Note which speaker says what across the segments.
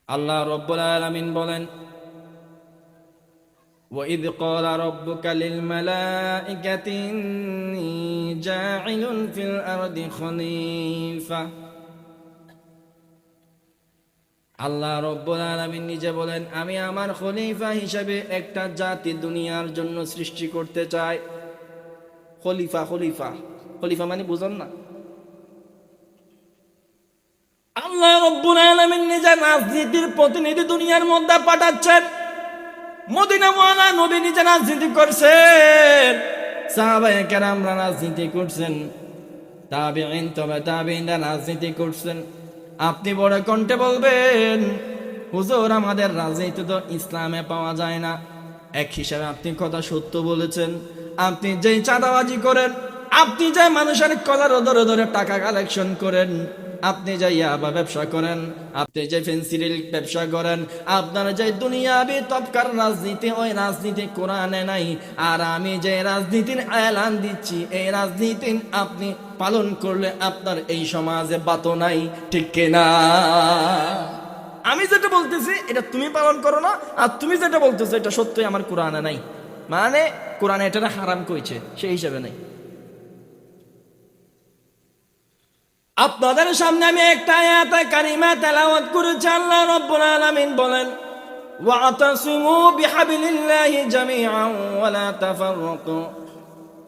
Speaker 1: আল্লাহ রব্বুল আলামিন বলেন, وَإِذْ قَالَ رَبُّكَ لِلْمَلَائِكَةِ إِنِّي جَاعِلٌ فِي الْأَرْضِ خَلِيفَةً। আল্লাহ রব্বুল আলামিন নিজে বলেন, আমি আমার খলিফা হিসেবে একটা জাতি দুনিয়ার জন্য সৃষ্টি করতে চাই। খলিফা খলিফা খলিফা মানে বুঝুন না? আল্লাহ রব্বুল আলামিন নিজে রাজনীতির প্রতিনিধি দুনিয়ার মধ্যে পাঠাচ্ছেন। মদিনাওয়ালা নবী নিজে রাজনীতি করছেন, সাহাবায়ে কেরামরা রাজনীতি করছেন, তাবিঈন তবে তাবিঈনরা রাজনীতি করছেন। আপনি বড় কণ্ঠে বলবেন, হুজুর আমাদের রাজনীতি তো ইসলামে পাওয়া যায় না। এক হিসাবে আপনি কথা সত্য বলেছেন। আপনি যেই চাঁদাবাজি করেন, আপনি যে মানুষের কলার ধরে ধরে টাকা কালেকশন করেন, আপনি যে ইয়াবা ব্যবসা করেন, আপনি যে ফেন্সিডিল ব্যবসা করেন, আপনার যে দুনিয়াবি তবকার রাজনীতি, ওই রাজনীতি কোরআনে নাই। আর আমি যে রাজনীতির এলান দিচ্ছি, এই রাজনীতি আপনি পালন করলে আপনার এই সমাজে বাতো নাই, ঠিক কিনা? আমি যেটা বলতেছি এটা তুমি পালন করো না, আর তুমি যেটা বলতেছো এটা সত্যই আমার কোরআনে নাই, মানে কোরআনে এটা হারাম কইছে, সেই হিসাবে নাই। আপনাদের সামনে আমি একটা আয়াতে কারিমা তেলাওয়াত করেছি। আল্লাহ রাব্বুল আলামিন বলেন, ওয়াতাসিমু বিহাবিলিল্লাহি জামিআন ওয়া লা তাফাররাকু।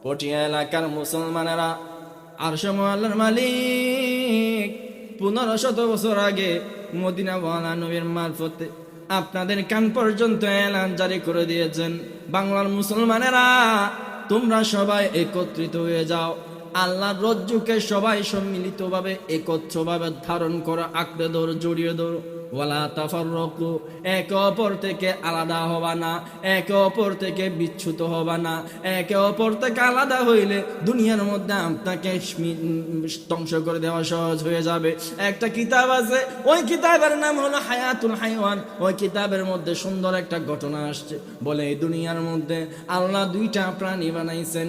Speaker 1: পটিয়া এলাকার মুসলমানেরা, আরশে আল্লাহর মালিক 1500 বছর আগে মদিনাওয়ালা নবীর মারফতে আপনাদের কান পর্যন্ত এলান জারি করে দিয়েছেন, বাংলার মুসলমানেরা তোমরা সবাই একত্রিত হয়ে যাও, আল্লাহর রজ্জুকে সবাই সম্মিলিতভাবে একত্রভাবে ধারণ করো, আঁকড়ে ধরো, জড়িয়ে ধরো। ওয়ালা তাফাররাকু, একে অপর থেকে আলাদা হবা না, একে অপর থেকে বিচ্যুত হবা না। একে অপর থেকে আলাদা হইলে দুনিয়ার মধ্যে আপনাকে ধ্বংস করে দেওয়া সহজ হয়ে যাবে। একটা কিতাব আছে, ওই কিতাবের নাম হলো হায়াতুল হাইওয়ান। ওই কিতাবের মধ্যে সুন্দর একটা ঘটনা আসছে, বলে এই দুনিয়ার মধ্যে আল্লাহ দুইটা প্রাণী বানাইছেন।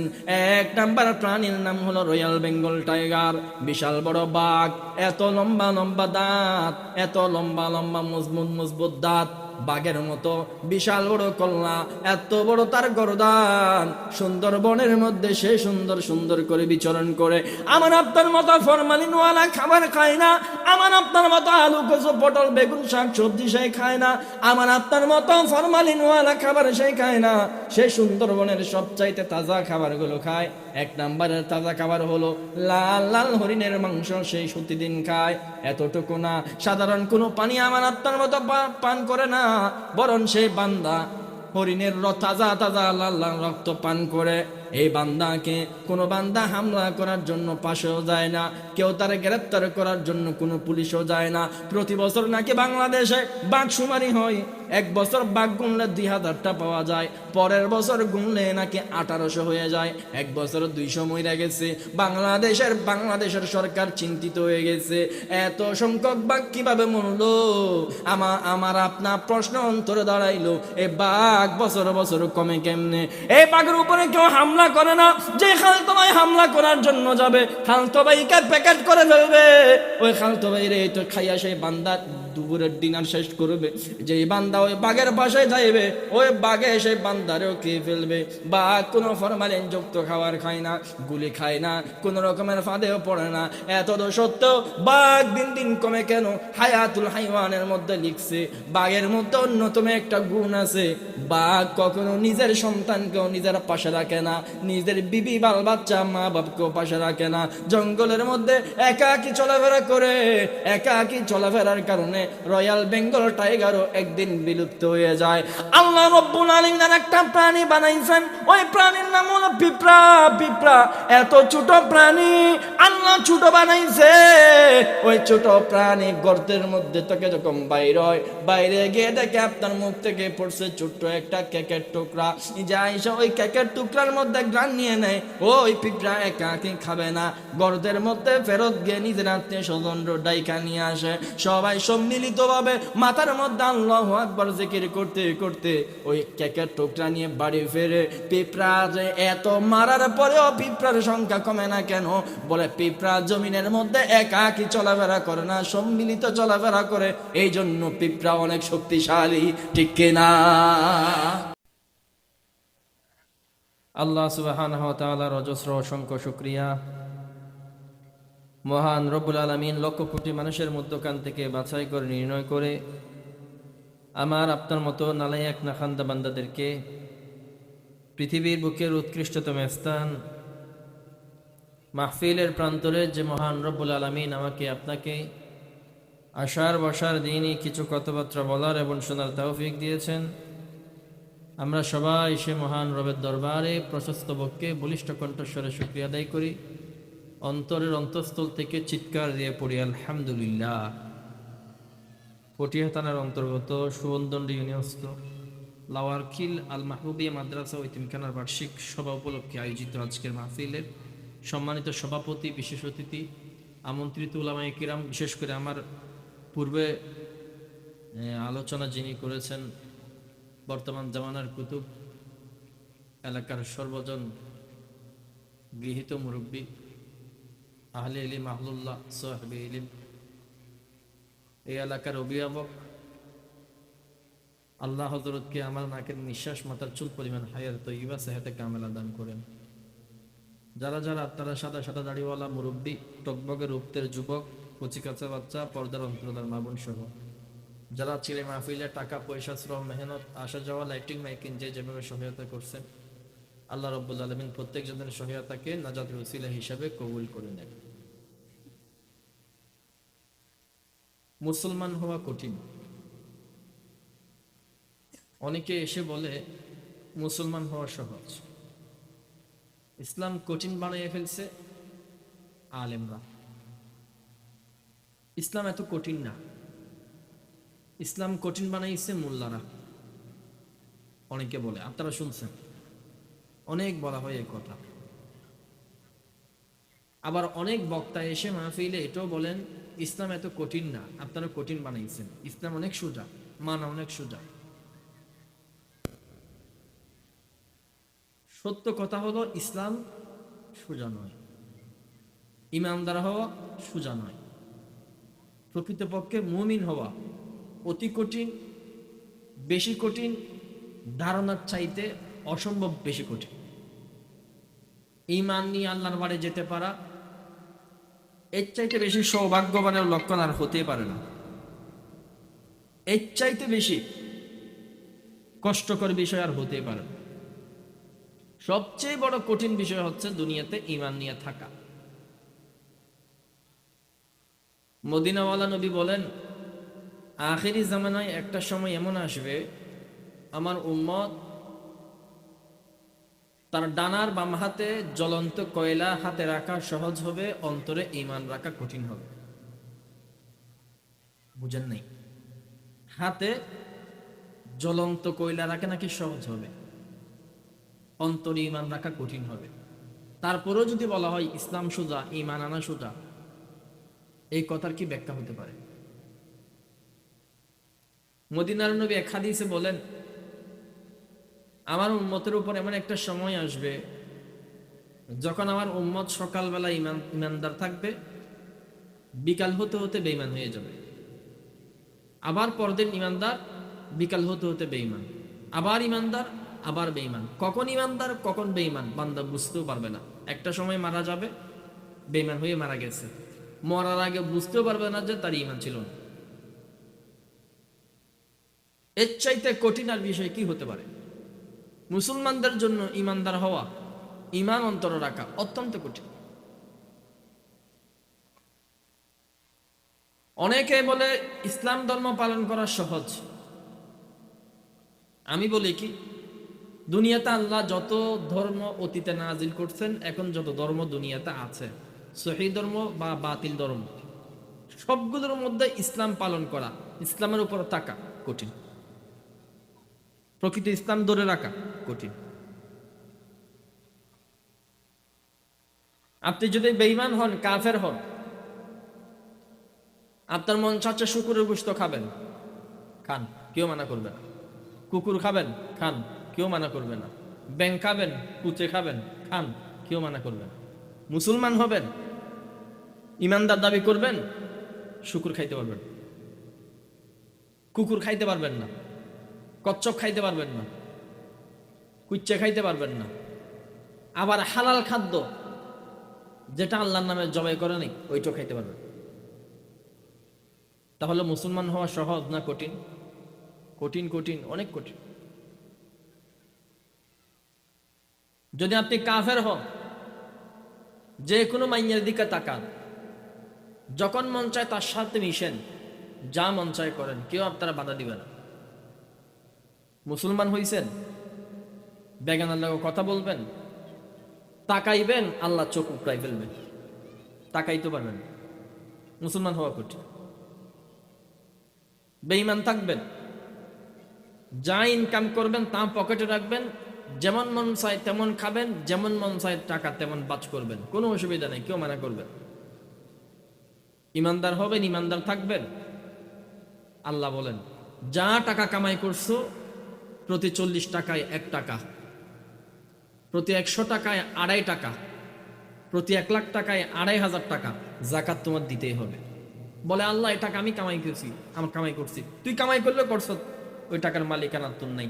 Speaker 1: এক নাম্বার প্রাণীর নাম হলো রয়্যাল বেঙ্গল টাইগার, বিশাল বড় বাঘ, এত লম্বা লম্বা দাঁত, এত লম্বা লম্বা মজবুত মজবুত দাঁত, বাঘের মতো বিশাল বড় কল্লা, এত বড় তার গর্দান। সুন্দরবনের মধ্যে সে সুন্দর সুন্দর করে বিচরণ করে। আমার আপনার মতো ফরমালিনওয়ালা খাবার খায় না, আমার আপনার মতো আলু কচু পটল বেগুন শাক সবজি সে খায় না, আমার আপনার মতো ফরমালিনওয়ালা খাবার সে খায় না। সে সুন্দরবনের সবচাইতে তাজা খাবারগুলো খায়। এক নাম্বারের তাজা খাবার হলো লাল লাল হরিণের মাংস, সেই প্রতিদিন খায়। এতটুকু না, সাধারণ কোনো পানি আমার আপনার মতো পান করে না, বরং সেই বান্দা হরিণের তাজা তাজা লাল লাল রক্ত পান করে। এই বান্দাকে কোনো বান্দা হামলা করার জন্য পাশেও যায় না, কেউ তার গ্রেপ্তার করার জন্য কোনো পুলিশও যায় না। প্রতি বছর নাকি বাংলাদেশে বাঘ শুমারি হয়, এক বছর বাঘ গুনলে 2000টা পাওয়া যায়, পরের বছর গুনলে নাকি 1800 হয়ে যায়। এক বছর 200 মরে গেছে। বাংলাদেশের সরকার চিন্তিত হয়ে গেছে, এত সংখ্যক বাঘ কিভাবে মরলো? আমার আপনার প্রশ্ন অন্তরে দাঁড়াইলো, এই বাঘ বছর বছর কমে কেমনে? এই বাঘের উপরে কেউ হামলা করে না, যে খালতো ভাই হামলা করার জন্য যাবে, খালতো ভাইকে প্যাকেট করে ফেলবে। ওই খালতো ভাই রে তো খাইয়া সেই বান্দা দুপুরের ডিনার শেষ করবে। যেই বান্দা ওই বাঘের পাশে যাইবে, ওই বাঘে সেই বান্দারেও খেয়ে ফেলবে। বাঘ কোনো ফরমালিন যুক্ত খাবার খায় না, গুলি খায় না, কোন রকমের ফাঁদেও পড়ে না। এত সত্ত্বেও বাঘ দিন দিন কমে কেন? হায়াতুল হাইওয়ানের মধ্যে লিখছে, বাঘের মধ্যে অন্যতম একটা গুণ আছে, বাঘ কখনো নিজের সন্তানকেও নিজের পাশে রাখে না, নিজের বিবি বাল বাচ্চা মা বাপকেও পাশে রাখে না। জঙ্গলের মধ্যে একাকী চলাফেরা করে। একাকী চলাফেরার কারণে রয়্যাল বেঙ্গল টাইগারও একদিন বিলুপ্ত হয়ে যায়। আল্লাহ রাব্বুল আলামিন একটা প্রাণী বানাইছেন, ওই প্রাণীর নাম হলো পিঁপড়া। পিঁপড়া এত ছোট প্রাণী আল্লাহ ছোট বানাইছে। ওই ছোট প্রাণী গর্তের মধ্যে থেকে যখন বাইরে গিয়ে দেখে আপনার মুখ থেকে পড়ছে ছোট্ট একটা কেকের টুকরা, যাই ওই কেকের টুকরার মধ্যে গ্রান নিয়ে নেয়। ওই পিঁপড়া একাকী খাবে না, গর্তের মধ্যে ফেরত গিয়ে নিজের আত্মীয় স্বজন ডাইকা নিয়ে আসে, সবাই সম্মিলিতভাবে মাথার মধ্যে আল্লাহু আকবার জিকির করতে করতে ওই কেকের টুকরা নিয়ে বাড়ি ফেরে। পিঁপড়া যে এত মারার পরেও পিঁপড়ার সংখ্যা কমে না কেন? বলে পিঁপড়া জমিনের মধ্যে একাকী চলাফেরা করে না, সম্মিলিত চলাফেরা করে, এই জন্য পিঁপড়া অনেক শক্তিশালী, ঠিক কিনা? আল্লাহ সুবহানাহু ওয়া তাআলার অজস্র অসংখ্য শুকরিয়া। মহান রব্বুল আলামিন লক্ষ কোটি মানুষের মধ্যখান থেকে বাছাই করে নির্ণয় করে আমার আপনার মতো নালায়েক নাখান্দা বান্দাদেরকে পৃথিবীর বুকের উৎকৃষ্টতম স্থান মাহফিলের প্রান্তরে যে মহান রব্বুল আলামিন আমাকে আপনাকে আশার বসার দিনই কিছু কথাবার্তা বলার এবং শোনার তৌফিক দিয়েছেন, আমরা সবাই সে মহান রবের দরবারে প্রশস্ত বক্ষে বলিষ্ঠ কণ্ঠস্বরে শুকরিয়া আদায় করি, অন্তরের অন্তঃস্থল থেকে চিৎকার দিয়ে পড়ি আলহামদুলিল্লাহ। পটিয়া থানার অন্তর্গত সুবন্দন্ডি ইউনিয়নস্থ লাওয়ারখিল আল মাহবুবিয়া মাদ্রাসা ও ইতিমখানার বার্ষিক সভা উপলক্ষে আয়োজিত আজকের মাহফিলের সম্মানিত সভাপতি, বিশেষ অতিথি, আমন্ত্রিত উলামায়ে কিরাম, বিশেষ করে আমার পূর্বে আলোচনা যিনি করেছেন বর্তমান জামানার কুতুব, এলাকার সর্বজন গৃহীত মুরব্বী, আহলে ইলম, আহলুল্লাহ, সাহেবে ইলম, এই এলাকার অভিভাবক, আল্লাহ হযরতকে আমার নাকের নিঃশ্বাস মাথার চুল পরিমাণ হায়াত তয়্যিবা সেহাতে কামেলা দান করেন। যারা যারা আপনারা সাদা সাদা দাড়িওয়ালা মুরব্বী, টকবগে রূপতের যুবক, কচি কাঁচা বাচ্চা, পর্দার অন্তরার মা বোন সহ যারা ছেলে মাহফিলে টাকা পয়সা শ্রম মেহনত আসা যাওয়া লাইটিং মাইকিং যেভাবে সহায়তা করছেন, আল্লাহ রাব্বুল আলামিন প্রত্যেকজনের সহায়তাকে নাজাতের ওসিলা হিসাবে কবুল করে নেন। মুসলমান হওয়া কঠিন। অনেকে এসে বলে মুসলমান হওয়া সহজ। ইসলাম কঠিন বানিয়ে ফেলছে আলেমরা। ইসলাম এত কঠিন না, ইসলাম কঠিন বানাইছে মোল্লারা। অনেকে বলে, আপনারা শুনছেন, অনেক বলা হয় এই কথা। আবার অনেক বক্তা এসে মাহফিলে এটাও বলেন ইসলাম এত কঠিন না, আপনারা কঠিন বানাইছেন, ইসলাম অনেক সোজা, মানা অনেক সোজা। সত্য কথা হলো ইসলাম সোজা নয়, ইমানদার হওয়া সোজা নয়। প্রকৃতপক্ষে মুমিন হওয়া অতি কঠিন, বেশি কঠিন, ধারণার চাইতে অসম্ভব বেশি কঠিন। ঈমান নিয়ে আল্লাহর বাড়ি যেতে পারা এর চাইতে বেশি সৌভাগ্যবানের লক্ষণ আর হতে পারে না। এর চাইতে বেশি কষ্টকর বিষয় আর হতে পারে না। সবচেয়ে বড় কঠিন বিষয় হচ্ছে দুনিয়াতে ঈমান নিয়ে থাকা। মদিনাওয়ালা নবী বলেন, আখিরি জামানায় একটা সময় এমন আসবে, আমার উম্মত তার ডানার বাম হাতে জ্বলন্ত কয়লা হাতে রাখা সহজ হবে, অন্তরে ঈমান রাখা কঠিন হবে। বুঝেন নাই? হাতে জ্বলন্ত কয়লা রাখা নাকি সহজ হবে, অন্তরে ঈমান রাখা কঠিন হবে। তারপরেও যদি বলা হয় ইসলাম সোজা, ঈমান আনা সোজা, এই কথার কি ব্যাখ্যা হতে পারে? মদিনার নবী এক হাদিসে বলেন, আমার উম্মতের উপর এমন একটা সময় আসবে যখন আমার উম্মত সকালবেলা ইমানদার থাকবে, বিকাল হতে হতে বেঈমান হয়ে যাবে। আবার পরদিন ইমানদার, বিকাল হতে হতে বেঈমান, আবার ইমানদার, আবার বেঈমান। কখন ইমানদার কখন বেঈমান বান্দা বুঝতেও পারবে না। একটা সময় মারা যাবে, বেঈমান হয়ে মারা গেছে, মরার আগে বুঝতেও পারবে না যে তার ঈমান ছিল না। এর চাইতে কঠিন আর বিষয় কি হতে পারে? মুসলমানদের জন্য ঈমানদার হওয়া, ঈমান অন্তরে রাখা অত্যন্ত কঠিন। অনেকে বলে ইসলাম ধর্ম পালন করা সহজ। আমি বলি কি, দুনিয়াতে আল্লাহ যত ধর্ম অতীতে নাজিল করছেন, এখন যত ধর্ম দুনিয়াতে আছে, সহিহ ধর্ম বা বাতিল ধর্ম, সবগুলোর মধ্যে ইসলাম পালন করা, ইসলামের উপর থাকা কঠিন। প্রকৃত ইসলাম ধরে রাখা কঠিন। আপনি যদি বেঈমান হন, কাফের হন, আপনার মন চাচ্ছে শুকুরের গোশত খাবেন, খান, কেউ মানা করবে না। কুকুর খাবেন, খান, কেউ মানা করবে না। ব্যাং খাবেন, কুচে খাবেন, খান, কেউ মানা করবে না। মুসলমান হবেন, ইমানদার দাবি করবেন, শুকুর খাইতে পারবেন, কুকুর খাইতে পারবেন না, কচ্ছপ খাইতে পারবেন না, কুচ্চে খাইতে পারবেন না। আবার হালাল খাদ্য যেটা আল্লাহর নামে জবাই করে নেই ওইটাও খাইতে পারবেন। তাহলে মুসলমান হওয়া সহজ না কঠিন? কঠিন, কঠিন, অনেক কঠিন। যদি আপনি কাফের হন, যে কোনো মাইয়ের দিকে তাকান, যখন মন চায় তার সাথে মিশেন, যা মন চায় করেন, কেউ আপনারা বাধা দিবে না। মুসলমান হইছেন, বেগানার লোক কথা বলবেন, তাকাইবেন, আল্লাহ চোখ উপড়াই ফেলবেন, তাকাইতে পারবেন। মুসলমান হওয়া কঠিন। বেঈমান থাকবেন, যা ইনকাম করবেন তা পকেটে রাখবেন, যেমন মন চায় তেমন খাবেন, যেমন মন চায় টাকা তেমন বাজ করবেন, কোনো অসুবিধা নেই, কেউ মানা করবেন। ইমানদার হবেন, ইমানদার থাকবেন। আল্লাহ বলেন, যা টাকা কামাই করছো প্রতি 40 টাকায় 1 টাকা, প্রতি 100 টাকায় 2.5 টাকা, প্রতি 1 লাখ টাকায় 2.5 টাকা জাকাত তোমার দিতেই হবে। বলে আল্লাহ, এই টাকা আমি কামাই করছি, আমার কামাই করছি। তুই কামাই করলে করছো, ওই টাকার মালিকানা তোর নাই,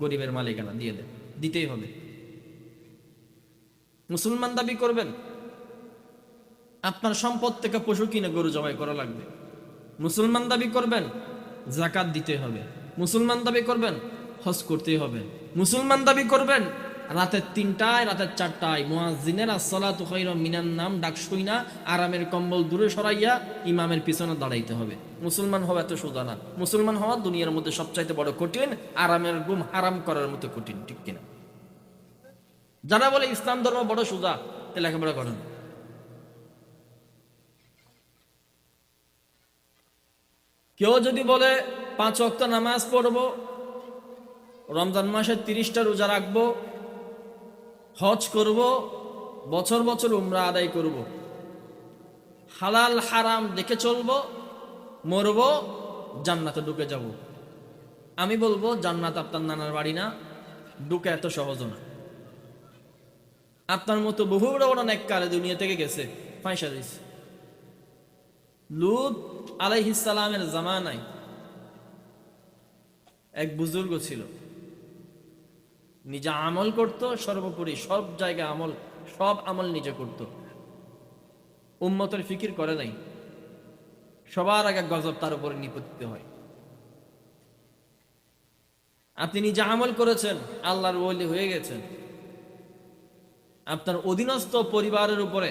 Speaker 1: গরিবের মালিকানা দিয়ে দে, দিতেই হবে। মুসলমান দাবি করবেন, আপনার সম্পদ থেকে পশু কিনে গরু জবাই করা লাগবে। মুসলমান দাবি করবেন, জাকাত দিতে হবে। মুসলমান দাবি করবেন, হজ করতেই হবে। মুসলমান দাবি করবেন, রাতের 3টায়, রাতের 4টায় মুয়াজ্জিনের আসসালাতু খায়রুম মিনান নাম ডাক শুই না, আরামের কম্বল দূরে সরাইয়া ইমামের পিছনে দাঁড়াইতে হবে। মুসলমান হওয়া এত সোজা না। মুসলমান হওয়া দুনিয়ার মধ্যে সবচাইতে বড় কঠিন, আরামের ঘুম হারাম করার মতো কঠিন, ঠিক কিনা? যারা বলে ইসলাম ধর্ম বড় সোজা, তে লেখাপড়া করেন। কেউ যদি বলে 5 ওয়াক্ত নামাজ পড়বো, রমজান মাসে 30টা রোজা রাখবো, হজ করব, বছর বছর উমরা আদায় করব, হালাল হারাম দেখে চলবো, মরব, জান্নাতে ঢুকে যাব, আমি বলবো জান্নাত আপনার নানার বাড়ি না, ঢুকে এত সহজ না। আপনার মতো বহু বড় বড় নেককার দুনিয়া থেকে গেছে, পয়সা দিয়েছে। লূত আলাইহিস সালামের জামানায় এক বুজুর্গ ছিল, নিজে আমল করত, সর্বোপরি সব জায়গায় আমল, সব আমল নিজে করত, উম্মতের ফিকির করে নাই। সবার আগে গজব তার উপরে নিপতিত হয়। আপনি নিজে আমল করেছেন, আল্লাহর ওলি হয়ে গেছেন, আপনার অধীনস্থ পরিবারের উপরে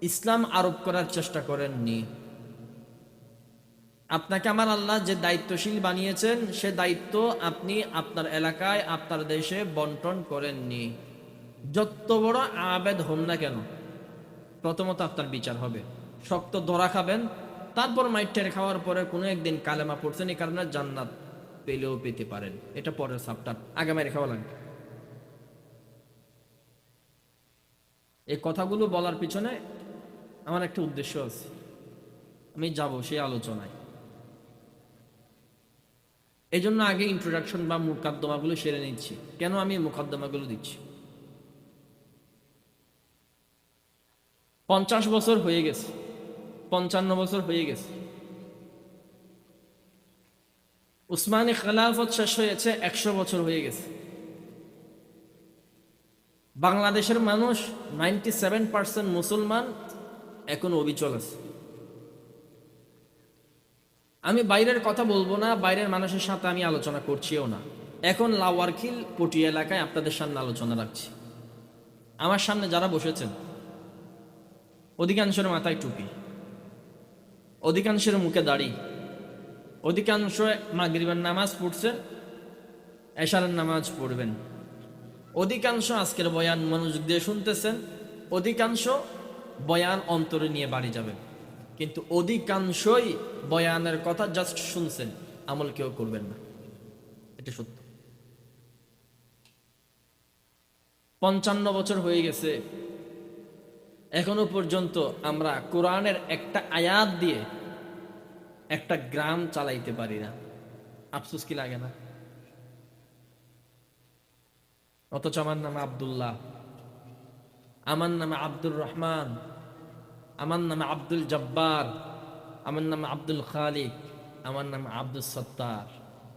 Speaker 1: ইসলাম আরোপ করার চেষ্টা করেননি। আপনাকে আমার আল্লাহ যে দায়িত্বশীল বানিয়েছেন, সে দায়িত্ব আপনি আপনার এলাকায়, আপনার দেশে বন্টন করেননি। যত বড় আবেদ হন না কেন, প্রথমত আপনার বিচার হবে, শক্ত ধরা খাবেন, তারপর মাইটের খাওয়ার পরে কোনো একদিন কালেমা পড়ছেন, এই কারণে জান্নাত পেলেও পেতে পারেন। এটা পরের সাপটার, আগে মাইরে খাওয়া লাগবে। এই কথাগুলো বলার পিছনে আমার একটা উদ্দেশ্য আছে, আমি যাব সেই আলোচনায়। এই জন্য আগে ইন্ট্রোডাকশন বা মুকদ্দমাগুলো সেরে নিচ্ছি। কেন আমি মুকদ্দমাগুলো দিচ্ছি? 50 বছর হয়ে গেছে, 55 বছর হয়ে গেছে, উসমানী খেলাফত শেষ হয়েছে, 100 বছর হয়ে গেছে। বাংলাদেশের মানুষ 97% মুসলমান, এখন অবিচল আছে। আমি বাইরের কথা বলবো না, বাইরের মানুষের সাথে আমি আলোচনা করছিও না। এখন লাওয়ারখিল পটিয়া এলাকায় আপনাদের সামনে আলোচনা রাখছি। আমার সামনে যারা বসেছেন, অধিকাংশের মাথায় টুপি, অধিকাংশের মুখে দাড়ি, অধিকাংশ মাগরিবের নামাজ পড়ছেন, এশারের নামাজ পড়বেন, অধিকাংশ আজকের বয়ান মনোযোগ দিয়ে শুনতেছেন, অধিকাংশ বয়ান অন্তরে নিয়ে বাড়ি যাবেন, কিন্তু অধিকাংশই বয়ানের কথা জাস্ট শুনছেন, আমল কেউ করবেন না। এটা সত্য। 55 বছর হয়ে গেছে, এখনো পর্যন্ত আমরা কোরআনের একটা আয়াত দিয়ে একটা গ্রাম চালাইতে পারি না। আফসোস কি লাগে না? অথচ আমার নামে আব্দুল্লাহ, আমার নামে আব্দুর রহমান, আমার নামে আব্দুল জব্বার, আমার নামে আব্দুল খালিক, আমার নামে আব্দুল সত্তার।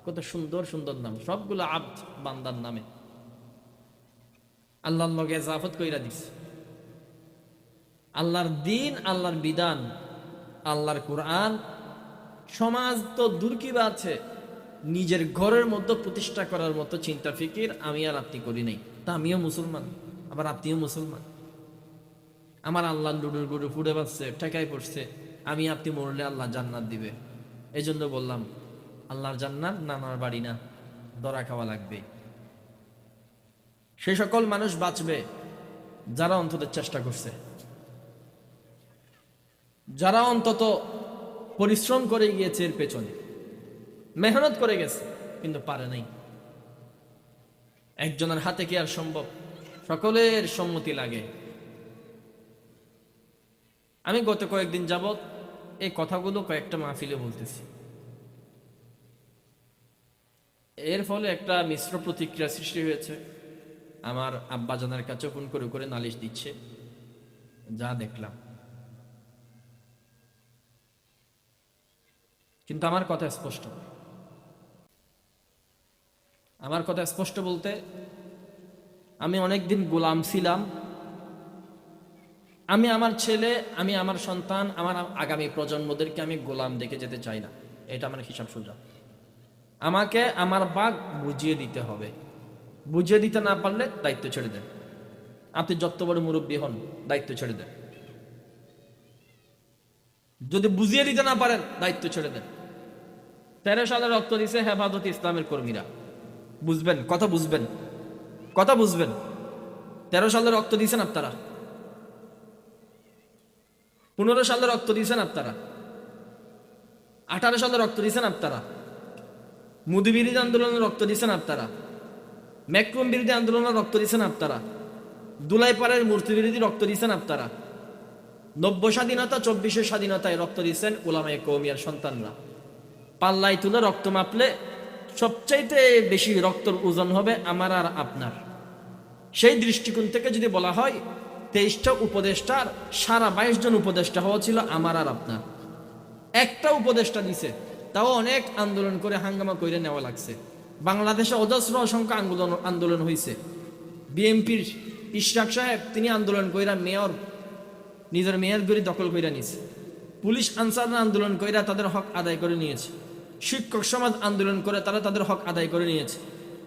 Speaker 1: কত সুন্দর সুন্দর নাম, সবগুলো আব্দ বান্দার নামে। আল্লাহর লগে জাফত কইরা দিছে। আল্লাহর দিন, আল্লাহর বিধান, আল্লাহর কোরআন সমাজ তো দূর কি বা আছে, নিজের ঘরের মধ্যে প্রতিষ্ঠা করার মতো চিন্তা ফিকির আমি আর আপনি করি নাই। তা আমিও মুসলমান, আবার আপনিও মুসলমান। আমার আল্লাহ লুডুর গুডু ফুটে পাচ্ছে, ঠেকাই পড়ছে, আমি আপনি মরলে আল্লাহ জান্নাত দিবে। এই জন্য বললাম আল্লাহর জান্নাত নানার বাড়ি না, দরা খাওয়া লাগবে। সেই সকল মানুষ বাঁচবে যারা অন্তত চেষ্টা করছে, যারা অন্তত পরিশ্রম করে গিয়েছে, এর পেছনে মেহনত করে গেছে, কিন্তু পারে নাই। একজনের হাতে কি আর সম্ভব? সকলের সম্মতি লাগে। আমি গত কয়েকদিন যাবত এই কথাগুলো কয়েকটা মাহফিলে বলতেছি। এর ফলে একটা মিশ্র প্রতিক্রিয়া সৃষ্টি হয়েছে। আমার আব্বাজানের কাছে ফোন করে করে নালিশ দিচ্ছে, যা দেখলাম। কিন্তু আমার কথা স্পষ্ট, আমার কথা স্পষ্ট বলতে, আমি অনেকদিন গোলাম ছিলাম। আমি আমার ছেলে, আমি আমার সন্তান, আমার আগামী প্রজন্মদেরকে আমি গোলাম দেখে যেতে চাই না। এটা আমার হিসাব সোজা। আমাকে আমার ভাগ বুঝিয়ে দিতে হবে। বুঝিয়ে দিতে না পারলে দায়িত্ব ছেড়ে দেন। আপনি যত বড় মুরব্বী হন, দায়িত্ব ছেড়ে দেন। যদি বুঝিয়ে দিতে না পারেন, দায়িত্ব ছেড়ে দেন। 13 সালে রক্ত দিছে হেফাজত ইসলামের কর্মীরা। বুঝবেন কথা, বুঝবেন কথা, বুঝবেন। 13 সালে রক্ত দিয়েছেন আপনারা, 15 সালে রক্ত দিয়েছেন আপনারা, 18 সালে রক্ত দিয়েছেন আপনারা, মুদি বিরোধী আন্দোলনে রক্ত দিয়েছেন আপনারা, ম্যাক্রোম বিরোধী আন্দোলনে রক্ত দিয়েছেন আপনারা, দুলাইপাড়ের মূর্তি বিরোধী রক্ত দিয়েছেন আপনারা, 90 স্বাধীনতা 24 স্বাধীনতায় রক্ত দিয়েছেন উলামায়ে কওমিয়ার সন্তানরা। পাল্লাই তুলে রক্ত মাপলে সবচাইতে বেশি রক্তের ওজন হবে আমার আর আপনার। সেই দৃষ্টিকোণ থেকে যদি বলা হয়, 23টা উপদেষ্টার সারা 22 জন উপদেষ্টা হওয়া ছিল আমার আর আপনার। একটা উপদেষ্টা দিছে, তাও অনেক আন্দোলন করে হাঙ্গামা করে নেওয়া লাগছে। বাংলাদেশে অজস্র অসংখ্য আন্দোলন হয়েছে। বিএনপির ইশরাক সাহেব, তিনি আন্দোলন কইরা মেয়র, নিজের মেয়র গড়ি দখল কইরা নিয়েছে। পুলিশ আনসাররা আন্দোলন কইরা তাদের হক আদায় করে নিয়েছে। শিক্ষক সমাজ আন্দোলন করে তারা তাদের হক আদায় করে নিয়েছে।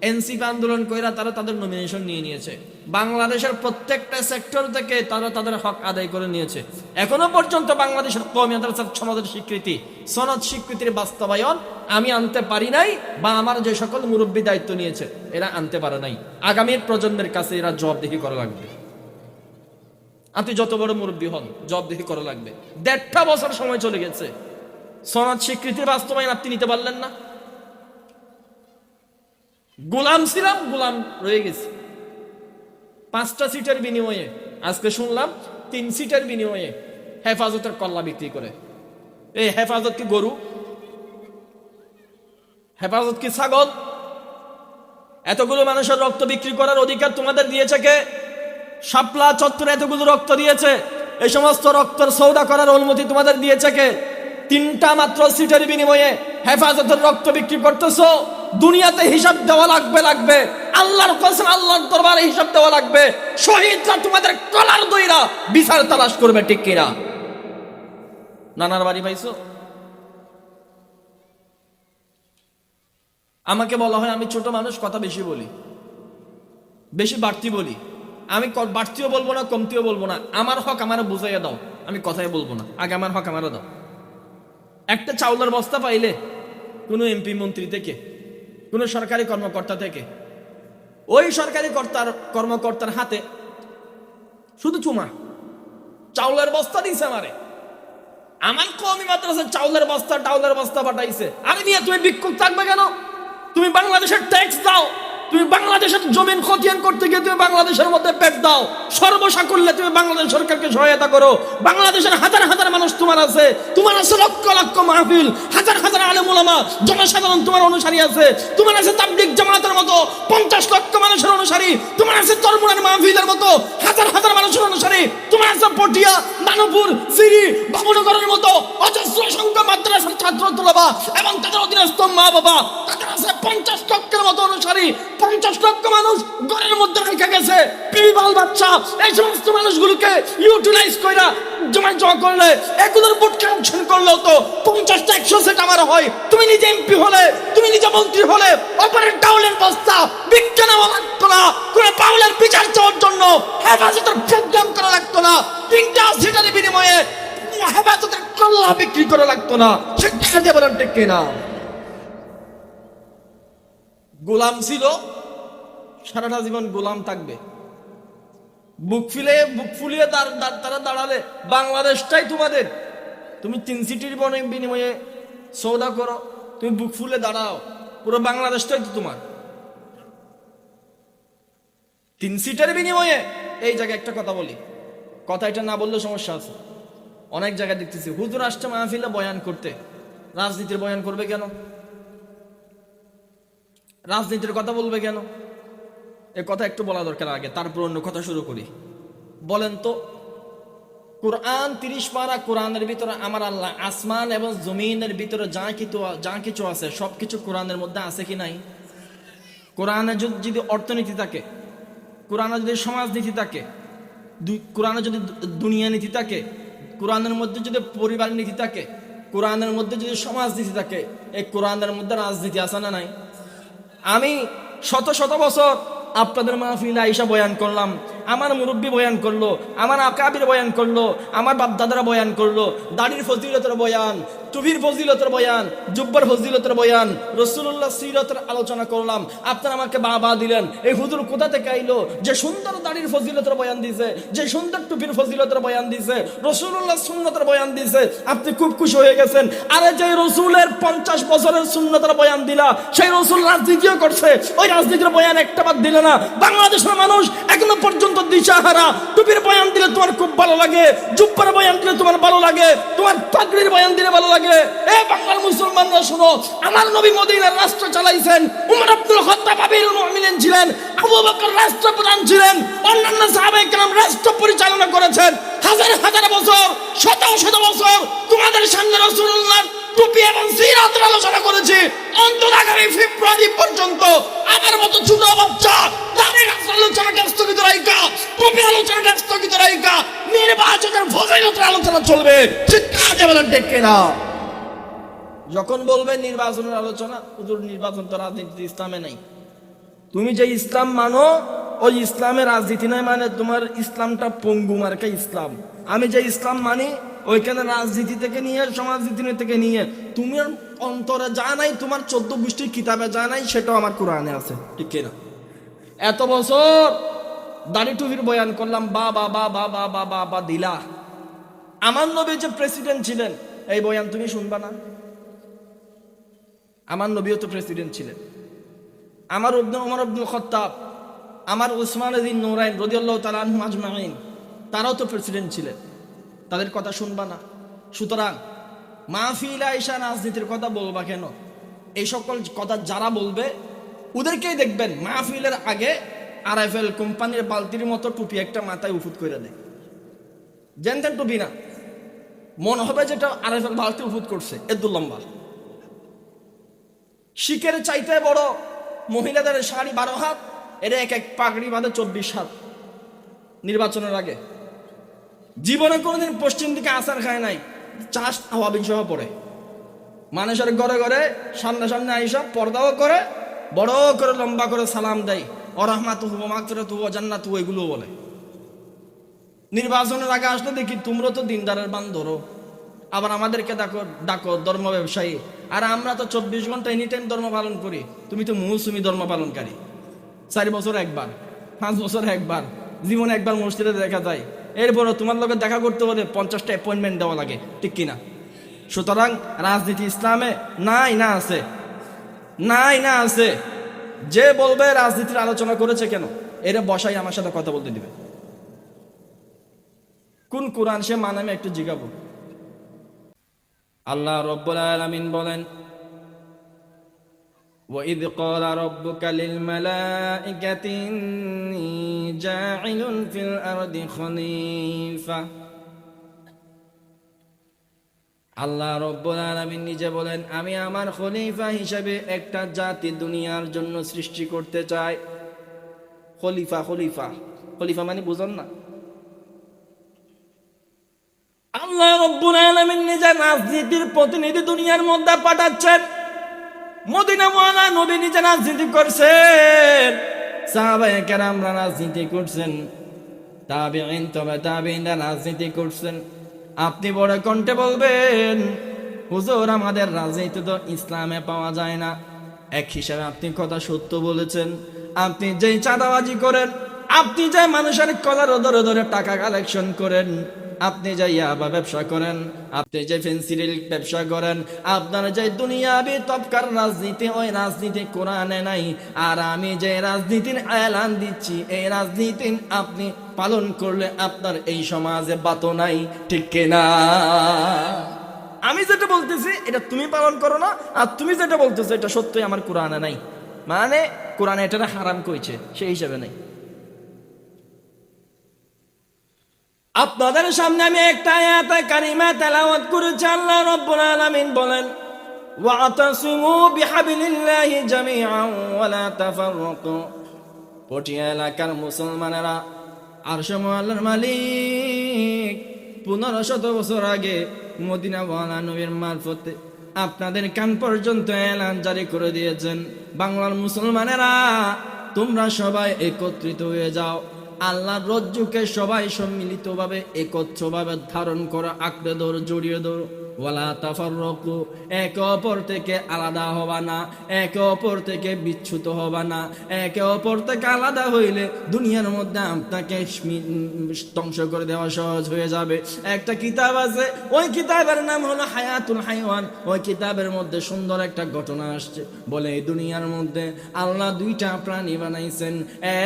Speaker 1: এনসিপি আন্দোলন কইরা তারা তাদের নমিনেশন নিয়ে নিয়েছে। বাংলাদেশের প্রত্যেকটা সেক্টর থেকে তারা তাদের হক আদায় করে নিয়েছে। এখনো পর্যন্ত বাংলাদেশের কওমি মাদ্রাসা সমাজের স্বীকৃতি, সনদ স্বীকৃতির বাস্তবায়ন আমি আনতে পারি নাই, বা আমার যে সকল মুরব্বী দায়িত্ব নিয়েছে এরা আনতে পারে নাই। আগামীর প্রজন্মের কাছে এরা জবাবদিহি করা লাগবে। আপনি যত বড় মুরব্বী হন, জবাবদিহি করা লাগবে। 1.5টা বছর সময় চলে গেছে, সনদ স্বীকৃতির বাস্তবায়ন আপনি নিতে পারলেন না। গোলাম ছিলাম, গোলাম রয়ে গেছি। 5টা সিটের বিনিময়ে আজকে শুনলাম 3 সিটের বিনিময়ে হেফাজতের কল্লা বিক্রি করে। এই হেফাজত কি গরু? হেফাজত কি ছাগল? এতগুলো মানুষের রক্ত বিক্রি করার অধিকার তোমাদের দিয়েছে কে? শাপলা চত্বরে এতগুলো রক্ত দিয়েছে, এই সমস্ত রক্তের সৌদা করার অনুমতি তোমাদের দিয়েছে কে? 3টা মাত্র সিটের বিনিময়ে হেফাজতের রক্ত বিক্রি করতেছো। দুনিয়াতে হিসাব দেওয়া লাগবে, আল্লাহর কসম, আল্লাহর দরবারে হিসাব দেওয়া লাগবে। শহীদরা তোমাদের কলার দইরা বিচার তালাশ করবে, ঠিক কিনা? নানার বাড়ি পাইছো? আমাকে বলা হয় আমি ছোট মানুষ, কথা বেশি বলি, বেশি বাড়তি বলি। আমি বাড়তিও বলবো না, কমতিও বলবো না। আমার হক আমার বুঝাইয়া দাও, আমি কথাই বলবো না। আগে আমার হক আমারও দাও। একটা চাউলের বস্তা পাইলে কোনো এমপি মন্ত্রী থেকে, কোনো সরকারি কর্মকর্তা থেকে, ওই সরকারি কর্মকর্তার হাতে শুধু চুমা, চাউলের বস্তা দিছে আমারে। আমার কওমি মাদ্রাসার চাউলের বস্তা পাঠাইছে। আরে মিয়া, তুমি ভিক্ষুক থাকবে কেন? তুমি বাংলাদেশের ট্যাক্স দাও, তুমি বাংলাদেশের জমিন খতিয়ান করতে গিয়ে তুমি বাংলাদেশের মধ্যে পেট দাও, সর্বসাকুল্যে তুমি বাংলাদেশ সরকারকে সহায়তা করো। বাংলাদেশের হাজার হাজার মানুষ তোমার আছে লক্ষ লক্ষ মাহফিল, হাজার হাজার আলেম ওলামা, জনসাধারণ তোমার অনুসারী আছে, তোমার আছে তাবলীগ জামাতের মতো 50 লক্ষ মানুষের অনুসারী, তোমার আছে চরমুনার মাহফিলের মতো হাজার হাজার মানুষের অনুসারী, তোমার আছে পটিয়া, দানপুর, সিরি, বাবুনগরের মতো অজস্র সংখ্যা মাদ্রাসার ছাত্র তোলাবা এবং তাদের অধীনস্থ মা বাবা, তাদের আছে 50 লক্ষের মতো অনুসারী। 50 লক্ষ মানুষ ঘরের মধ্যে রেখে গেছে, বিবি বাল বাচ্চা, এই সমস্ত মানুষগুলোকে ইউটিলাইজ কইরা জমা করলে, এগুলোর ভোট কালেকশন করলেও তো 50টা 100 সেট আমার হয়। তুমি নিজে এমপি হলে, তুমি নিজে মন্ত্রী হলে অপরের টাউলের বস্তা বিজ্ঞান লাগতো না, কোনো পাউলের বিচার চাওয়ার জন্য হেফাজতের প্রোগ্রাম করা লাগতো না, 3টা সিটারের বিনিময়ে হেফাজতের কল্লা বিক্রি করা লাগতো না। সেটা দিয়ে বলেন ঠিক কিনা? গোলাম ছিল, সারাটা জীবন গোলাম থাকবে। বুক ফুলিয়ে তারা দাঁড়ালে বাংলাদেশটাই তোমাদের। তুমি 3 সিটির বিনিময়ে সৌদা করো, তুমি বুক ফুলে দাঁড়াও, পুরো বাংলাদেশটাই তো তোমার। 3 সিটের বিনিময়ে। এই জায়গায় একটা কথা বলি, কথা এটা না বললে সমস্যা আছে। অনেক জায়গায় দেখতেছি হুজুর আসছে মাহফিলে বয়ান করতে, রাজনীতির বয়ান করবে কেন? রাজনীতির কথা বলবে কেন? এ কথা একটু বলা দরকার আগে, তারপর অন্য কথা শুরু করি। বলেন তো, কোরআন 30 পারা, কোরআনের ভিতরে আমার আল্লাহ আসমান এবং জমিনের ভিতরে যা কিছু আছে সবকিছু কোরআনের মধ্যে আছে কি নাই? কোরআনে যদি অর্থনীতি থাকে, কোরআনে যদি সমাজনীতি থাকে, কোরআনে যদি দুনিয়া নীতি থাকে, কোরআনের মধ্যে যদি পরিবার নীতি থাকে, কোরআনের মধ্যে যদি সমাজনীতি থাকে, এই কোরআনের মধ্যে রাজনীতি আছে না নাই? আমি শত শত বছর আপনাদের মাহফিলে আইসা বয়ান করলাম, আমার মুরব্বী বয়ান করলো, আমার আকাবির বয়ান করলো, আমার বাপ দাদারা বয়ান করলো, দাড়ির ফজিলতের বয়ান, টুপির ফজিলতের বয়ান, জুব্বার ফজিলতের বয়ান, রাসূলুল্লাহ সিরাতের আলোচনা করলাম। আপনারা আমাকে বাবা দিলেন, এই হুজুর কোথা থেকে আইলো যে সুন্দর দাড়ির ফজিলতের বয়ান দিছে, যে সুন্দর টুপির ফজিলতের বয়ান দিছে, রাসূলুল্লাহ সুন্নতের বয়ান দিছে, আপনি খুব খুশি হয়ে গেছেন। আরে যে রাসূলের 50 বছরের সুন্নতের বয়ান দিলা, সেই রাসূল রাজনীতিও করছে, ওই রাজনীতির বয়ান একটা বাদ দিলে না। বাংলাদেশের মানুষ এখনো পর্যন্ত দিশাহারা। টুপির বয়ান দিলে তোমার খুব ভালো লাগে, জুব্বার বয়ান দিলে তোমার ভালো লাগে, তোমার পাগড়ির বয়ান দিলে ভালো লাগে। এ বাংলার মুসলমানরা শুনো, আমার নবী মদিনার রাষ্ট্র চালাইছেন, উমর আব্দুল খাত্তাব আমিরুল মুমিনিন ছিলেন, আবু বকর রাষ্ট্রপ্রধান ছিলেন, অন্যান্য সাহাবায়ে কেরাম রাষ্ট্র পরিচালনা করেছেন। হাজার হাজার বছর, শত শত বছর তোমাদের সামনে রাসূলুল্লাহ টুপি এবং সিরাতের আলোচনা করেছি। অন্তত আগামী ফেব্রুয়ারি পর্যন্ত আমার মতো ছোট বাচ্চা দাঁড়িয়ে আলোচনাটা স্থগিত রাখা, টুপি আলোচনাটা স্থগিত রাখা, নির্বাচনের ফজিলতের আলোচনা চলবে। চিৎকার বলেন ঠিক কিনা? যখন বলবে নির্বাচনের আলোচনা, হুজুর নির্বাচন তো রাজনীতি ইসলামে নাই। তুমি যে ইসলাম মানো, ওই ইসলামের রাজনীতি নাই, মানে তোমার ইসলামটা পঙ্গু মার্কা ইসলাম। আমি যে ইসলাম মানি, ওইখানে রাজনীতি থেকে নিয়ে, সমাজনীতি থেকে নিয়ে তোমার অন্তরে যা নাই, তোমার 14 গোষ্ঠীর কিতাবে যা নাই, সেটাও আমার কোরআনে আছে। ঠিক কিনা? এত বছর দাড়ি টুপির বয়ান করলাম, বাবা বাবা বাবা বাবা দিলা। আমার নবী যে প্রেসিডেন্ট ছিলেন, এই বয়ান তুমি শুনবা না? আমার নবীও তো প্রেসিডেন্ট ছিলেন। আমার ওমর আব্দুল খাত্তাব, আমার উসমান ইবনে নুরাইন রাদিয়াল্লাহু তাআলা আনহুম আজমাইন, তারাও তো প্রেসিডেন্ট ছিলেন। তাদের কথা শুনবা না? সুতরাং মাহফিলে আয়েশা রাজনীতির কথা বলবা কেন? এই সকল কথা যারা বলবে ওদেরকেই দেখবেন মাহফিলের আগে আরএফএল কোম্পানির বালতির মতো টুপি একটা মাথায় উফুত করে দেয়। জেনতেন টুপি না, মনে হবে যেটা আরএফএল বালতি উফুত করছে, এত লম্বা। শিখের চাইতে বড় মহিলাদের শাড়ি 12 হাত, এর এক এক পাগড়ি বাঁধে 24 হাত। নির্বাচনের আগে জীবনে কোনোদিন পশ্চিম দিকে আসার খায় নাই, চাষ আওয়াবিন সহ পড়ে মানুষের ঘরে ঘরে সামনে সামনে আইসা পর্দাও করে, বড় করে লম্বা করে সালাম দেয়, ও রাহমাতুহু ওয়া মাগফিরাতুহু ওয়া জান্নাতুহু, এগুলো বলে। নির্বাচনের আগে আসলে দেখি তোমরা তো দিনদারের বান ধরো, আবার আমাদেরকে ডাকো ধর্ম ব্যবসায়ী, আর আমরা তো 24 ঘন্টা এনি টাইম ধর্ম পালন করি। তুমি তো মৌসুমি ধর্ম পালনকারী। 4 বছর একবার, 5 বছর একবার, জীবনে একবার মসজিদে দেখা যায়। এরপরও তোমার লোকের দেখা করতে হলে 50টা অ্যাপয়েন্টমেন্ট দেওয়া লাগে। ঠিক কিনা? সুতরাং রাজনীতি ইসলামে নাই না আছে? নাই না আছে? যে বলবে রাজনীতির আলোচনা করেছে কেন, এরা বসাই আমার সাথে কথা বলতে দিবে। কোন কোরআন সে মানে আমি একটু জিজ্ঞাবো। আল্লাহ রাব্বুল আলামিন বলেন, وَإِذْ قَالَ رَبُّكَ لِلْمَلَائِكَةِ إِنِّي جَاعِلٌ فِي الْأَرْضِ خَلِيفَةً। আল্লাহ রাব্বুল আলামিন নিজে বলেন, আমি আমার খলিফা হিসেবে একটা জাতি দুনিয়ার জন্য সৃষ্টি করতে চাই। খলিফা খলিফা খলিফা মানে বুঝুন না? আল্লাহ রাব্বুল আলামিন নিজে রাজনীতির প্রতিনিধি দুনিয়ার মধ্যে পাঠাচ্ছেন। মদিনা ওয়ালা নবী নিজে রাজনীতি করছেন, সাহাবায়ে কেরামরা রাজনীতি করছেন, তাবিঈন তবে তাবিঈনরা রাজনীতি করছেন। আপনি বড় কণ্ঠে বলবেন, হুজুর আমাদের রাজনীতি তো ইসলামে পাওয়া যায় না। এক হিসাবে আপনি কথা সত্য বলেছেন। আপনি যেই চাঁদাবাজি করেন, আপনি যে মানুষের কলার ধরে ধরে টাকা কালেকশন করেন, আপনি যে ইয়াবা ব্যবসা করেন, আপনি যে ফেন্সিডিল ব্যবসা করেন, আপনার যে দুনিয়াবি তবকার রাজনীতি, ওই রাজনীতি কোরআনে নাই। আর আমি যে রাজনীতির এলান দিচ্ছি, এই রাজনীতি আপনি পালন করলে আপনার এই সমাজে বাতো নাই, ঠিক কিনা? আমি যেটা বলতেছি এটা তুমি পালন করো না, আর তুমি যেটা বলতেছো এটা সত্যই আমার কোরআনে নাই, মানে কোরআনে এটা হারাম কইছে সেই হিসাবে নাই। আপনাদের সামনে আমি একটা আয়াতে কারিমা তেলাওয়াত করেছি। আল্লাহ রাব্বুল আলামিন বলেন, ওয়াতাসিমু বিহাবিলিল্লাহি জামিআন ওয়া লা তাফাররাকু। পটিয়া এলাকার মুসলমানেরা, আরশে আল্লাহর মালিক 1500 বছর আগে মদিনা ওয়ালা নবীর মারফতে আপনাদের কান পর্যন্ত এলান জারি করে দিয়েছেন, বাংলার মুসলমানেরা তোমরা সবাই একত্রিত হয়ে যাও, আল্লাহর রজ্জুকে সবাই সম্মিলিতভাবে একত্রভাবে ধারণ করো, আঁকড়ে ধরো, জড়িয়ে ধরো। ওয়ালা তাফাররাকু, একে অপর থেকে আলাদা হবা না, একে অপর থেকে বিচ্যুত হবা না। একে অপর থেকে আলাদা হইলে দুনিয়ার মধ্যে আপনাকে ধ্বংস করে দেওয়া সহজ হয়ে যাবে। একটা কিতাব আছে, ওই কিতাবের নাম হলো হায়াতুল হাইওয়ান। ওই কিতাবের মধ্যে সুন্দর একটা ঘটনা আসছে, বলে এই দুনিয়ার মধ্যে আল্লাহ দুইটা প্রাণী বানাইছেন।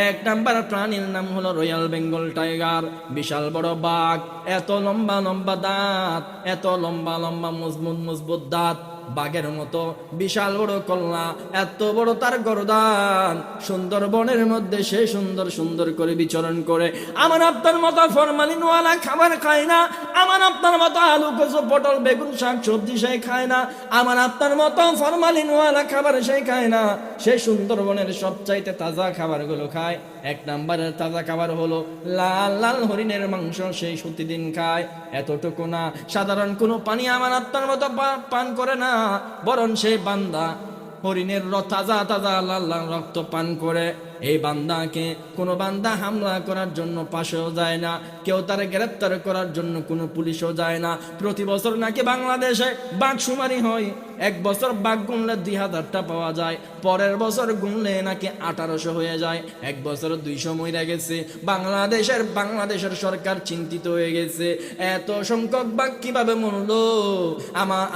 Speaker 1: এক নাম্বার প্রাণীর নাম হলো রয়্যাল বেঙ্গল টাইগার, বিশাল বড় বাঘ, এত লম্বা লম্বা দাঁত, এত লম্বা লম্বা মজবুত মজবুত দাঁত, বাঘের মতো বিশাল বড় কল্লা, এত বড় তার গর্দান। সুন্দরবনের মধ্যে সে সুন্দর সুন্দর করে বিচরণ করে। আমার আপনার মতো ফরমালিনওয়ালা খাবার খায় না, আমার আপনার মতো আলু কচু পটল বেগুন শাক সবজি সে খায় না, আমার আপনার মতো ফরমালিনওয়ালা খাবার সে খায় না। সে সুন্দরবনের সবচাইতে তাজা খাবারগুলো খায়। এক নাম্বারের তাজা খাবার হলো লাল লাল হরিণের মাংস, সেই প্রতিদিন খায়। এতটুকু না, সাধারণ কোনো পানি আমার আপনার মতো পান করে না, বরং সেই বান্দা হরিণের তাজা তাজা লাল লাল রক্ত পান করে। এই বান্দাকে কোনো বান্দা হামলা করার জন্য পাশেও যায় না, কেউ তার গ্রেফতার করার জন্য কোনো পুলিশও যায় না। প্রতি বছর নাকি বাংলাদেশে বাঘ শুমারি হয়, এক বছর বাঘ গুনলে 2000টা পাওয়া যায়, পরের বছর গুনলে নাকি 1800 হয়ে যায়, এক বছর 200 মরে গেছে। বাংলাদেশের সরকার চিন্তিত হয়ে গেছে, এত সংখ্যক বাঘ কিভাবে মরলো?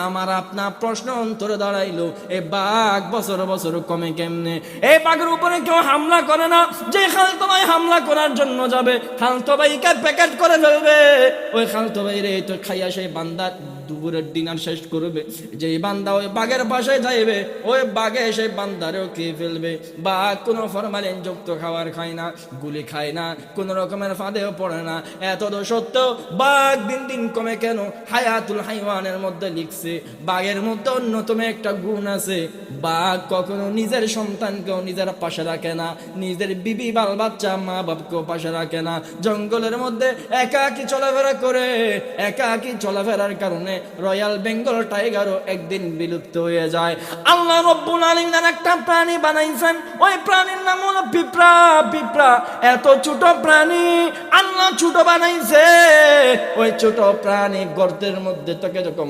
Speaker 1: আমার আপনার প্রশ্ন অন্তরে দাঁড়াইলো, এই বাঘ বছর বছর কমে কেমনে? এই বাঘের উপরে কেউ হামলা করে না, যে খালতো ভাই হামলা করার জন্য যাবে, খালতো ভাইকে প্যাকেট করে ফেলবে। ওই খালতো ভাই রে তো খাইয়া সেই বান্দা দুপুরের ডিনার শেষ করবে। যেই বান্দা ওই বাঘের পাশে যাইবে, ওই বাঘে সেই বান্দারেও খেয়ে ফেলবে। বাঘ কোনো ফরমালিন যুক্ত খাবার খায় না, গুলি খায় না, কোন রকমের ফাঁদেও পড়ে না। এত সত্ত্বেও বাঘ দিন দিন কমে কেন? হায়াতুল হাইওয়ানের মধ্যে লিখছে, বাঘের মধ্যে অন্যতম একটা গুণ আছে, বাঘ কখনো নিজের সন্তানকেও নিজের পাশে রাখে না, নিজের বিবি বাল বাচ্চা মা বাপকেও পাশে রাখে না। জঙ্গলের মধ্যে একাকী চলাফেরা করে, একাকী চলাফেরার কারণে রয়্যাল বেঙ্গল টাইগারও একদিন বিলুপ্ত হয়ে যায়। আল্লাহ রাব্বুল আলামিন একটা প্রাণী বানাইছেন, ওই প্রাণীর নাম হলো পিঁপড়া। পিঁপড়া এত ছোট প্রাণী আল্লাহ ছোট বানাইছে। ওই ছোট প্রাণী গর্তের মধ্যে থেকে যখন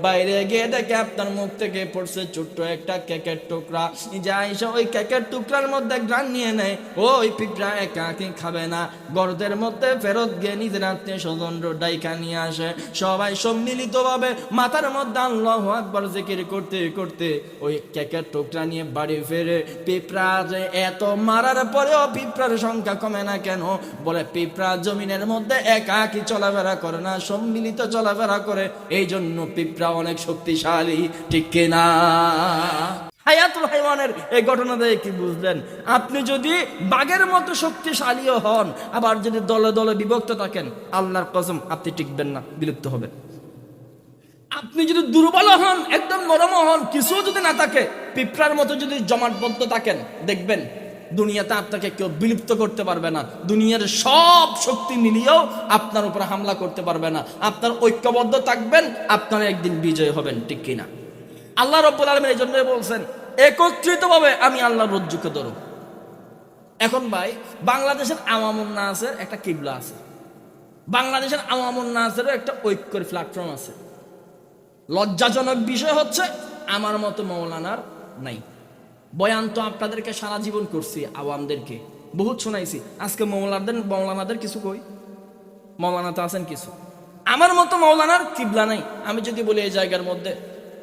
Speaker 1: বাইরে গিয়ে দেখে আপনার মুখ থেকে পড়ছে ছোট্ট একটা কেকের টুকরা, যাই ওই কেকের টুকরার মধ্যে গ্রান নিয়ে নেয়। ওই পিঁপড়া একাকী খাবে না, গর্তের মধ্যে ফেরত গিয়ে নিজের আত্মীয় স্বজন ডাইকা নিয়ে আসে, সবাই সম্মিলিত সম্মিলিতভাবে মাথার মধ্যে আল্লাহু আকবার জিকির করতে করতে ওই কেকের টুকরা নিয়ে বাড়ি ফেরে পিঁপড়া যে এত মারার পরেও পিঁপড়ার সংখ্যা কমে না কেন? বলে পিঁপড়া জমিনের মধ্যে একাকী চলাফেরা করে না, সম্মিলিত চলাফেরা করে, এই জন্য পিঁপড়া অনেক শক্তিশালী। ঠিক কিনা? হায়াতুল হাইওয়ানের এই ঘটনা দিয়ে কি বুঝলেন? আপনি যদি বাঘের মতো শক্তিশালীও হন, আবার যদি দলে দলে বিভক্ত থাকেন, আল্লাহর কসম আপনি টিকবেন না, বিলুপ্ত হবেন। আপনি যদি দুর্বল হন, একদম নরম হন, কিছু যদি না থাকে, পিঁপড়ার মতো যদি জমাটবদ্ধ থাকেন, দেখবেন দুনিয়াতে আপনাকে কেউ বিলুপ্ত করতে পারবে না। দুনিয়ার সব শক্তি মিলিয়েও আপনার উপর হামলা করতে পারবে না। আপনার ঐক্যবদ্ধ থাকবেন, আপনারা একদিন বিজয় হবেন। ঠিক কিনা? আল্লাহ রাব্বুল আলামিন এই জন্য বলছেন একত্রিতভাবে আমি আল্লাহর রজ্জুকে ধরো। এখন ভাই, বাংলাদেশের আওয়ামুন নাসের একটা কিবলা আছে, বাংলাদেশের আওয়ামুন নাসেরও একটা ঐক্যের প্ল্যাটফর্ম আছে। লজ্জাজনক বিষয় হচ্ছে আমার মতো মৌলানার নাই। বয়ান তো আপনাদেরকে সারা জীবন করছি, আওয়ামদেরকে বহুত শোনাইছি। আজকে মৌলানাদের কিছু কই? মৌলানা তো আছেন কিছু, আমার মতো মৌলানার কিবলা নাই। আমি যদি বলি এই জায়গার মধ্যে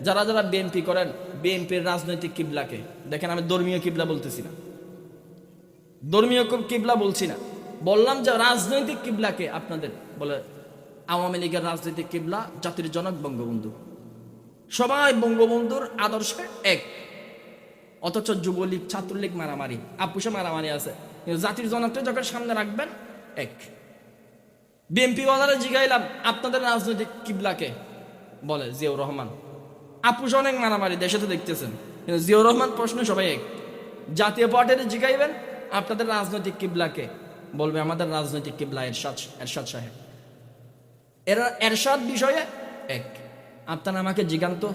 Speaker 1: যারা যারা বিএনপি করেন, বিএনপির রাজনৈতিক কিবলাকে দেখেন, আমি ধর্মীয় কিবলা বলতেছি না, ধর্মীয় কিবলা বলছি না, বললাম যে রাজনৈতিক কিবলাকে আপনাদের বলে আওয়ামী লীগের রাজনৈতিক কিবলা জাতির জনক বঙ্গবন্ধু। সবাই বঙ্গবন্ধুর আদর্শে এক, অথচ যুবলীগ ছাত্রলীগ মারামারি, আপুসে মারামারি আছে, কিন্তু জাতির জনকটা যখন সামনে রাখবেন এক। বিএনপি ওয়ালারা জিগাইলাম আপনাদের রাজনৈতিক কিবলাকে, বলে জিয়াউর রহমান। আপুস অনেক মারামারি দেশে তো দেখতেছেন, কিন্তু জিয়াউর রহমান প্রশ্ন সবাই এক। জাতীয় পার্টির জিগাইবেন আপনাদের রাজনৈতিক কিবলাকে, বলবে আমাদের রাজনৈতিক কিবলা এরশাদ সাহেব। এরা এরশাদ বিষয়ে এক। আপনারা আমাকে জিগান তো,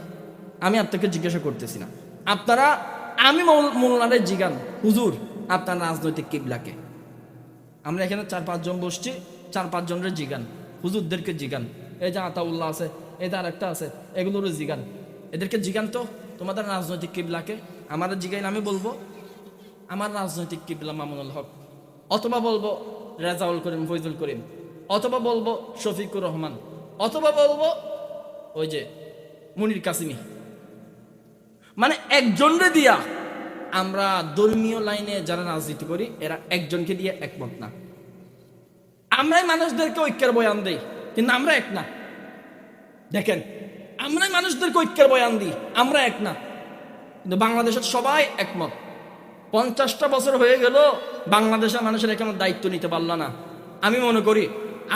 Speaker 1: আমি আপনাকে জিজ্ঞাসা করতেছি না, আপনারা আমি মোল্লারে জিগান, হুজুর আপনার রাজনৈতিক কিবলাকে। আমরা এখানে 4-5 জন বসছি, 4-5 জনের জিগান, হুজুরদেরকে জিগান, এই যে আতাউল্লাহ আছে, এই যে আরেকটা আছে, এগুলোরও জিগান, এদেরকে জিগান তো তোমাদের রাজনৈতিক কিবলাকে। আমার জিগাইলে আমি বলবো আমার রাজনৈতিক কিবলা মামুনুল হক, অথবা বলবো রেজাউল করিম, ফৈজুল করিম, অথবা বলবো শফিকুর রহমান, অথবা বলবো ওই যে মুনির কাসিমি। মানে একজনরে দিয়া আমরা ধর্মীয় লাইনে যারা রাজনীতি করি, এরা একজনকে দিয়ে একমত না। আমরাই মানুষদেরকে ঐক্যের বয়ান দেই, কিন্তু আমরা এক না। দেখেন, আমরাই মানুষদেরকে ঐক্যের বয়ান দিই, আমরা এক না, কিন্তু বাংলাদেশের সবাই একমত। 50টা বছর হয়ে গেল বাংলাদেশের মানুষের এখনো দায়িত্ব নিতে পারল না। আমি মনে করি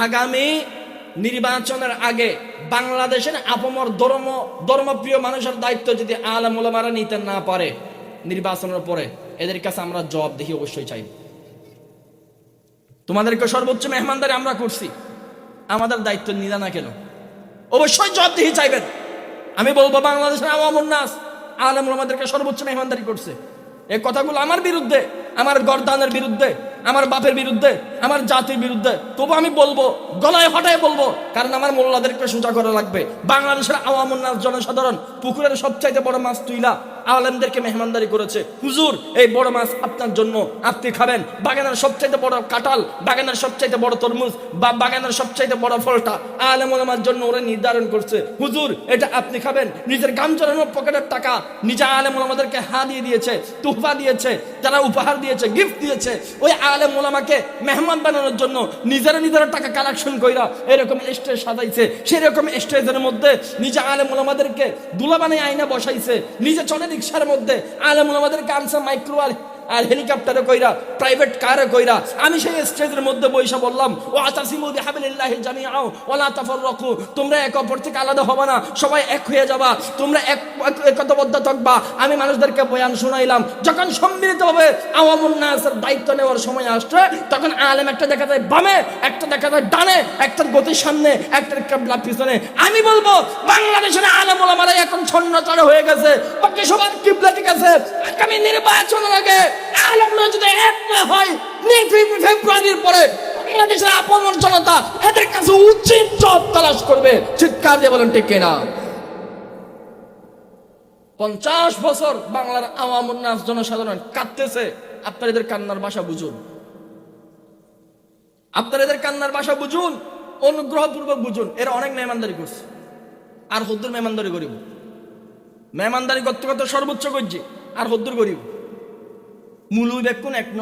Speaker 1: আগামী নির্বাচনের আগে বাংলাদেশের আপমর ধর্মপ্রিয় মানুষের দায়িত্ব যদি আলেম ওলামারা নিতে না পারে, নির্বাচনের পরে এদের কাছে আমরা জবাবদিহি অবশ্যই চাই। তোমাদেরকে সর্বোচ্চ মেহমানদারি আমরা করছি, আমাদের দায়িত্ব নিলা না কেন? অবশ্যই জবাবদিহি চাইবেন। আমি বলবো বাংলাদেশের আওয়ামুন নাস আলেম ওলামাদেরকে সর্বোচ্চ মেহমানদারি করছে। এই কথাগুলো আমার বিরুদ্ধে, আমার গর্দানের বিরুদ্ধে, আমার বাপের বিরুদ্ধে, আমার জাতির বিরুদ্ধে, তবু আমি বলবো, গলায় হটায় বলবো, কারণ আমার মোল্লাদেরকে সোজা করা লাগবে। বাংলাদেশের আওয়ামুন নাস জনসাধারণ পুকুরের সবচাইতে বড় মাছ তুইলা আলেমদেরকে মেহমানদারি করেছে। হুজুর এই বড় মাছ আপনার জন্য, আপনি খাবেন। বাগানের সবচাইতে বড় কাঁঠাল, বাগানের সবচাইতে বড় তরমুজ, বা বাগানের সবচাইতে বড় ফলটা আলেম ওলামার জন্য ওরা নির্ধারণ করছে। হুজুর এটা আপনি খাবেন। নিজের গাম জড়ানো পকেটের টাকা নিজে আলেম ওলামাদেরকে হাদিয়ে দিয়েছে, তোহফা দিয়েছে, যারা উপহার দিয়েছে, গিফট দিয়েছে, ওই আলেম ওলামাকে মেহমান বানানোর জন্য নিজেরা টাকা কালেকশন কইরা এরকম স্টেজ সাজাইছে। সেরকম স্টেজের মধ্যে নিজে আলেম ওলামাদেরকে দুলা বানিয়ে আয়না বসাইছে, নিজে চলে রিক্সার মধ্যে আলেম ওলামাদেরকে আনছে মাইক্রো আর হেলিকপ্টারে কইরা, প্রাইভেট কারে কইরা। আমি সেই স্টেজের মধ্যে বইসা বললাম, ও আতাসিমু বিহাবলিল্লাহি জামিআ ওয়ালা তাফাররাকু, তোমরা এক অপর থেকে আলাদা হবে না, সবাই এক হয়ে যাবা, তোমরা একতাবদ্ধ থাকবা। আমি মানুষদেরকে বয়ান শোনাইলাম। যখন সম্মিলিতভাবে আওয়ামুন নাসের দায়িত্ব নেওয়ার সময় আসছে, তখন আলেম একটা দেখা যায় বামে, একটা দেখা যায় ডানে, একটার গতির সামনে, একটার কিবলা পিছনে। আমি বলবো বাংলাদেশের আলেম ওলামারা এখন ছন্নছাড় হয়ে গেছে, বাকি সবার কিবলা ঠিক আছে। আগামী নির্বাচনের আগে আলেমরা যদি এক না হয়, ফেব্রুয়ারির পরে বাংলাদেশের আপন জনতা এদের কাছে উচিত জবাব তালাশ করবে। চিৎকার দিয়ে বলেন ঠিক কিনা? 50 বছর বাংলার আওয়ামুন নাস জনসাধারণ কাঁদতেছে। আপনারা এদের কান্নার ভাষা বুঝুন, আপনারা এদের কান্নার ভাষা বুঝুন, অনুগ্রহপূর্বক বুঝুন। এরা অনেক মেহমানদারি করছে, আর হদ্দুর মেহমানদারি করিব, মেহমানদারি করতে করতে সর্বোচ্চ করছে আর হদ্দুর করিব। মূল বেকুন এক ন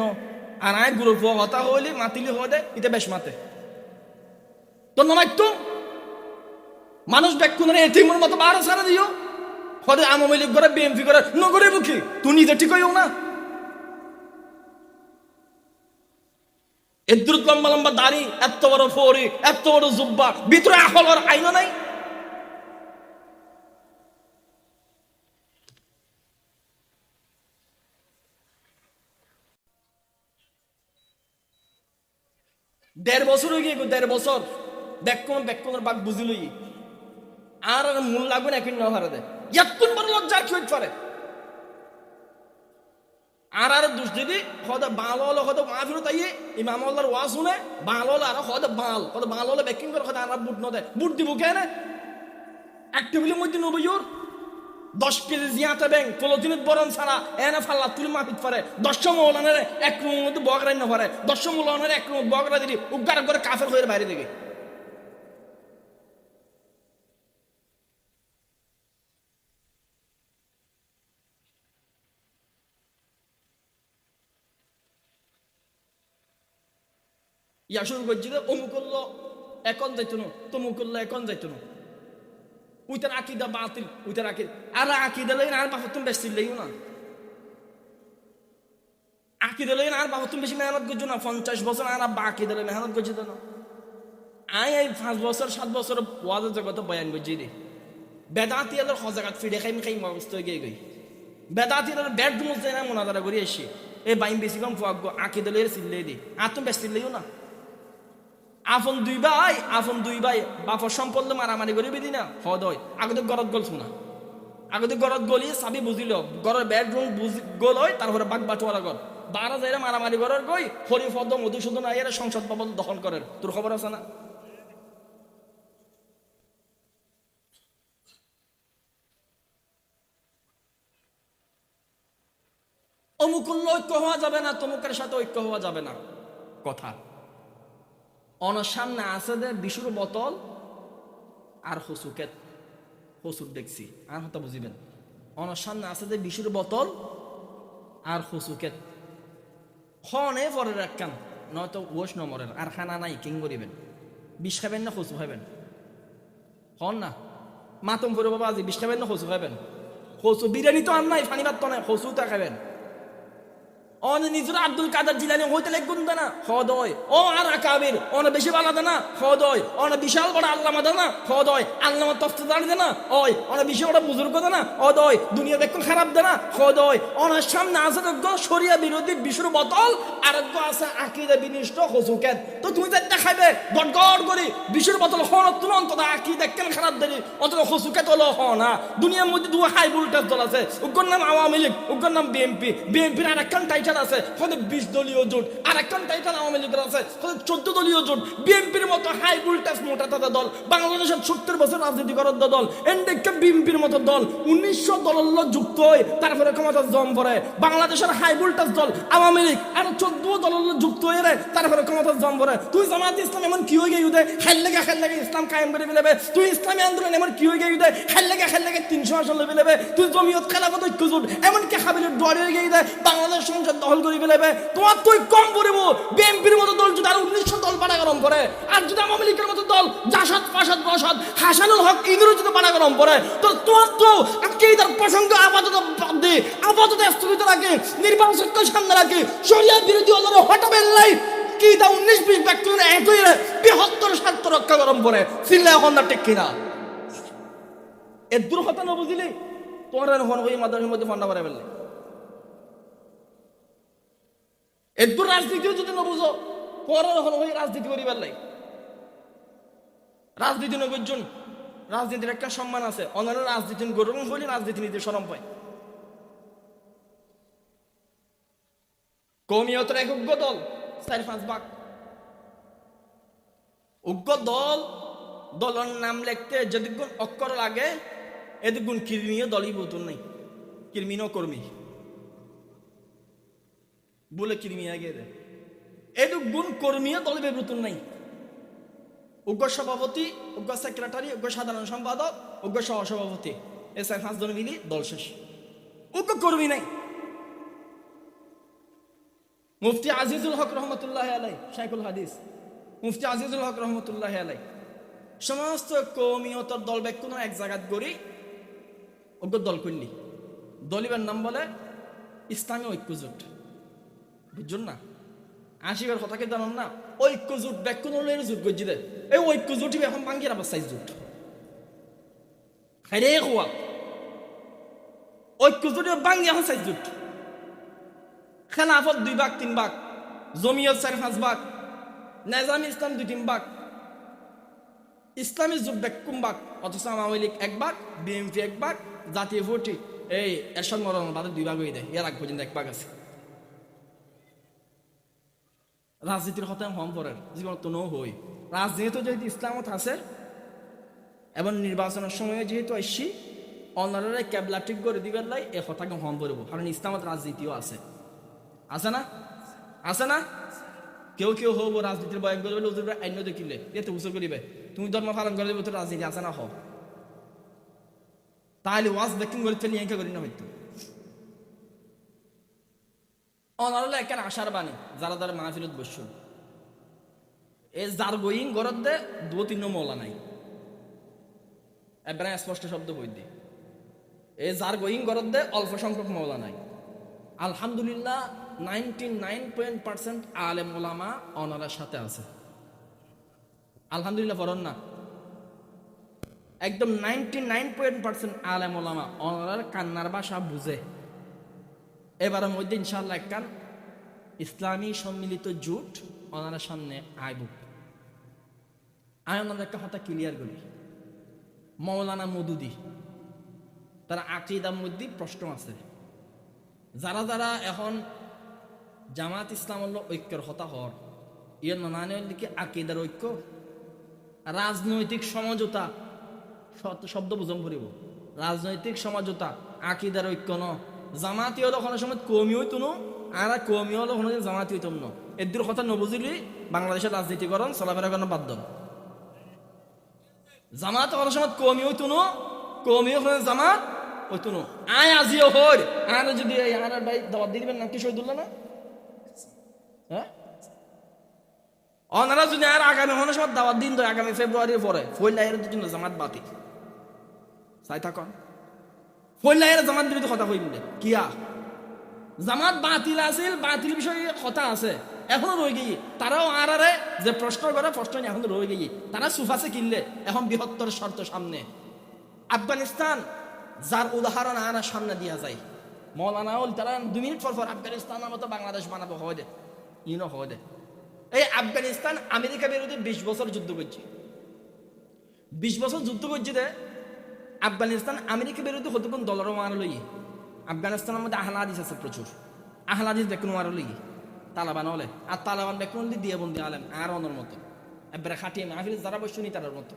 Speaker 1: আর আয় গুরু হতা হইলে মাতিলি হয়ে দে ইতে বেশ মাতে তো নমাইতো মানুষ বেকুনের এটিমের মতো বারো সারা দিও হদে আওয়ামী লীগ করে বিএনপি করে নগরে মুখী তুই নিজে ঠিক হইও না। এদ্রুত লম্বা লম্বা দাড়ি, এত বড় ফোরি, এত বড় জুব্বা, ভিতরে আহলার আইনা নাই। দেড় বছর হয়ে গিয়ে, 1.5 বছর বেকুনের বাক বুঝিলই আর মূল লাগবে না এখন নহারে দেয় এতক্ষণ বড় লজ্জার কি হইতে পারে। আর দুষ যদি হয়তো বাল হলো হয়তো মাহফিল তাইয়ে ইমাম আল্লাহর ওয়াজ শুনে বাল হলো আর হয়তো বাল হলে ব্যাকিং করে হয়তো আর বুট ন দেয়, বুট দিব কেন এক টেবিলের মধ্যে নবইর 10 কেজি জিয়াতে ব্যাং পলিথিনের বরণ ছাড়া এনে ফাল্লা তুলে মাপিত পারে 10 মৌলানের এক রুমের মধ্যে বগরাই না পারে 10 মৌলানের এক রুম বগরা দিলি উগার করে কাফের হয়ে বাইরে দিকে। ইয়া শুরু করছি যে অমুক করলো এখন যাইতো না, তমুক করলো এখন যাইতো না, উইটার আকিদা বাতিল, উইটার আকিদা আর আকিদা লইন আর বাপর তুমি বেশি লইও না, আকিদা লইন আর বাপর তুমি বেশি মেহনত করছো না। 50 বছর আর আব্বা আকিদা লই মেহনত করছি তো না। এই 5 বছর 7 বছর ওয়াজের জগত বয়ান করছি রে বেদাতি এর হজাগাত ফিরে খাই মস্ত হয়ে গই বেদাতি এর বেডরুম যাই না মোনাজারা করি এসে এই বাইম বেশি কম ফুয়াগ আকিদা লইর সিল্লে দি আর তুমি বেশি লইও না। আপন দুই ভাই বাপর সম্পদ মারামারি করে বেদি না হদয় আগতে গরত গল শোনা আগতে গরত গলি চাবি বুঝিল গরের বেডরুম গল হয় তারপরে বাঘ বাটোয়ারা গর 12 যাইরা মারামারি করার গই হরিপদ মধুসূদন আইয়ার সংসদ ভবন দখল করেন, তোর খবর আছে না? অমুক ঐক্য হওয়া যাবে না, তমুকের সাথে ঐক্য হওয়া যাবে না কথা। অনার সামনে আছে দে বিশুর বোতল আর হসুর দেখছি আর হতা বুঝিবেন। অনার সামনে আছে দে বিশুর বোতল আর হসুকেত হনে পরে রাখান নয়তো ওষ নমরেন আর খানা নাই কিং করিবেন, বিষ খাবেন না হসু খাবেন হন না মাতম করে বাবা আজি বিষ খাবেন না হসু খাবেন, হসু বিরিয়ানি তো আর নাই ফানি ভাত তো নাই হসুটা খাবেন। অন নিজের আব্দুল কাদের জিলানি হইতে লেগুন দেনা হদয় ও আর আকাবির অন বেশি বালা দেনা হদয় অন বিশাল বড় আল্লামা দেনা হদয় আল্লামা তফসিরদার দেনা ওই অন বিশাল বড় বুজুর্গ দেনা হদয় দুনিয়া দেখুন খারাপ দেনা হদয় অন সামনে আছে তো শরিয়া বিরোধী বিশুর বোতল আর আছে আকীদা বিনিষ্ট হজুকেত। তো তুমি যেটা খাইবে গড়গড় করি বিশুর বোতল হন তুমি অন্তত আকীদা কেন খারাপ দেনি অন্তত হজুকেত হলো না। দুনিয়ার মধ্যে দুই হাই ভোল্টেজ দল আছে, উগ্র নাম আওয়ামী লীগ, উগ্র নাম বিএনপির আর একখান আছে 20 দলীয় জোট, আর একখান টাইটাল আওয়ামী লীগের আছে 14 দলীয় জোট। বিএনপির মতো হাই ভোল্টেজ মোটা তাজা দল, বাংলাদেশের 70 বছর রাজনীতি করার দল, এনডিকে বিএনপির মতো দল 1900 দল যুক্ত হয় তারপরে ক্ষমতা জম পড়ে। বাংলাদেশের হাই ভোল্টেজ দল আওয়ামী লীগ আর 14 দল যুক্ত হয়ে রে তারপরে ক্ষমতা জম পড়ে। তুই জামাত ইসলাম এমন কি হয়ে গিয়ে খেল লেগে ইসলাম কায়েম করে ফেলবে, তুই ইসলামী আন্দোলন এমন কি হয়ে গিয়ে খেল লেগে 300 আসন লেবে নেবে, তুই জমিয়ত খেলাফত ঐক্য জোট এমনকি হাবিলের দোয়ারে হয়ে গিয়ে বাংলাদেশ সংসদ দখল করে ফেলবে। তোমার তুই কম করিব বিএনপির মতো দল যদি আর 1900 দল পাড়া গরম করে, আর যদি আওয়ামী লীগের মতো দল জাসাদ ফাসাদ বসাদ হাসানুল হক ইগরু যদি পাড়া গরম করে, তো তোমার তো আজকে তার প্রসঙ্গ আপাতত বাদ দে, আপাতত স্থগিত রাখে, নির্বাচনকে সামনে রাখে, শরিয়া বিরোধী হলো হটাবেন লাই কি তা 19-20 ব্যক্তি এক হয়ে বৃহত্তর স্বার্থ রক্ষা গরম করে সিল্লা এখন না ঠিক কিনা এর দূর কথা না বুঝলি তোমার হন হয়ে মাদ্রাসার মধ্যে ফান্ডা করে ফেললে এদুর রাজনীতিও যদি না বুঝো পরে হন হয়ে রাজনীতি করিবার লাই। রাজনীতি নবীজন রাজনীতির একটা সম্মান আছে, অন্যান্য রাজনীতি গরম হইলে রাজনীতি নিতে শরম পায়। কওমিয়তের এক উগ্র দল 4-5 ভাগ উগ্র দলের নাম লিখতে যদি গুণ অক্ষর লাগে এদিক গুণ কৃমিও দলই বোতল নেই, কৃমিনও কর্মী বলে কৃমি আগে এদিক গুণ কর্মীও দলে বেবুতন নাই। উগ্র সভাপতি, উগ্র সেক্রেটারি, উগ্র সাধারণ সম্পাদক, উগ্র সহসভাপতি, এ 4-5 জন মিলি দল শেষ। উগ্র কর্মী নাই। মুফতি আজিজুল হক রহমতুল্লাহ আলাই, শাইখুল হাদিস মুফতি আজিজুল হক রহমতুল্লাহ আলাই সমস্ত কৌমিয়তর দল বেকুনো এক জায়গাত গড়ি উগ্র দল করলি। দলিবের নাম বলে ইসলামী ঐক্যজোট। বুঝুন না, আশিবার কথাকে জানান না, ঐক্যজোট বেকুনো জোট গজি দে। এই ঐক্যজোটই এখন বাঙ্গির আবার সাইজ জোট খাইরে খোয়া। ঐক্যজোটে বাঙ্গি এখন সাইজ জোট। খেলাফত 2 ভাগ 3 ভাগ, জমিয়ত 4-5 ভাগ, নেজাম ইসলাম 2-3 ভাগ, ইসলামী যুগ বেকুম ভাগ, অথচ আওয়ামী লীগ 1 ভাগ, বিএনপি 1 ভাগ, জাতীয় পার্টি এই এরশাদ মরণ বাদে 2 ভাগ হয়ে দেয়। এর আগ পর্যন্ত 1 ভাগ আছে। রাজনীতির কথা হম পড়ের জীবন তো নো হই। রাজনীতি যেহেতু ইসলামত আছে এবং নির্বাচনের সময় যেহেতু আসছি অনারে ক্যাবলা ঠিক করে দিবেন লাই এ কথাকে হম পড়ব। কারণ ইসলামত রাজনীতিও আছে, আছে না? আছে না? কেউ কেউ হব রাজনীতির বয়ান করবে, হুজুররা আইন দেখিলে এতে উৎসব করিবে, তুমি ধর্ম পালন করে দেবে, তো রাজনীতি আছে না? হও তাহলে ওয়াজ ব্যাকিং করে ফেলি এঁকে করি না হয়তো অনারলে একেন আশার বাণী যারা যারা মাহফিলত বসুন এ যার গোয়িং গরত দে 2-3 মৌলা নাই। এবার স্পষ্ট শব্দ বই দি এ যার গোয়িং গরত দে অল্প সংখ্যক মৌলা নাই। আলহামদুলিল্লাহ 99% আলেম ওলামা অনারের সাথে আছে। আলহামদুলিল্লাহ পড়ন না, একদম 99% আলেম ওলামা অনারের কান্নার ভাষা বুঝে। এবারের মধ্যে ইনশাআল্লাহ একখান ইসলামী সম্মিলিত জোট ওনার সামনে আইব। ওনাদের একটা কথা ক্লিয়ার করি, মৌলানা মদুদি তার আকীদার মধ্যে প্রশ্ন আছে। যারা যারা এখন জামাত ইসলাম ঐক্যের হতা হর ইয়ে নানান দিকে আকীদার ঐক্য, রাজনৈতিক সমঝোতা শব্দ বুঝম করিব। রাজনৈতিক সমঝোতা আকীদার ঐক্য ন। জামাতি হলো কোনো সময় কমি হইতো না, আর কমি হলো কোনো জামাতি হইতাম না। এদের কথা নবুঝিলি বাংলাদেশের রাজনীতিকরণ চলাফেরা করানো বাধ্য। জামাত কোনো সময় কমি হইতো না, কমি হলে জামাত হইতো না। আয় আজিও হর আর যদি আর ভাই দাওয়াত দিয়ে দিবেন নাম কি শহীদুল্লাহ না? হ্যাঁ, ওনারা যদি আর আগামী কোনো সময় দাওয়াত দিন তো আগামী ফেব্রুয়ারির পরে ফইলাইয়ের জন্য জামাত বাতিল চাই থাকুন। ফইলাইয়ের জামাত বিরোধী কথা কই বলে কিয়া জামাত বাতিল আছিল, বাতিল বিষয়ে কথা আছে এখনো রয়ে গিয়ে। তারাও আর যে প্রশ্ন করে প্রশ্ন এখন রয়ে গিয়ে তারা সুফাসে কিনলে এখন বৃহত্তর শর্ত সামনে। আফগানিস্তান যার উদাহরণ আর সামনে দিয়া যায়, মৌলানা তারা 2 মিনিট পর আফগানিস্তানের মতো বাংলাদেশ বানাবো হয় দে ইনো হয় দে। এই আফগানিস্তান আমেরিকা বিরোধী 20 বছর যুদ্ধ করছে, 20 বছর যুদ্ধ করছে দে। আফগানিস্তান আমেরিকা বিরোধী কতক্ষণ ডলারও মারা লই। আফগানিস্তানের মধ্যে আহলা হাদিস আছে প্রচুর, আহলা হাদিস বেকুন মারা লই তালেবান হলে। আর তালেবান বেকুন দিয়ে বন্দি আলেম আর অনর মতো একবারে খাটিয়ে মাহফিল যারা বসুনি তার মতো।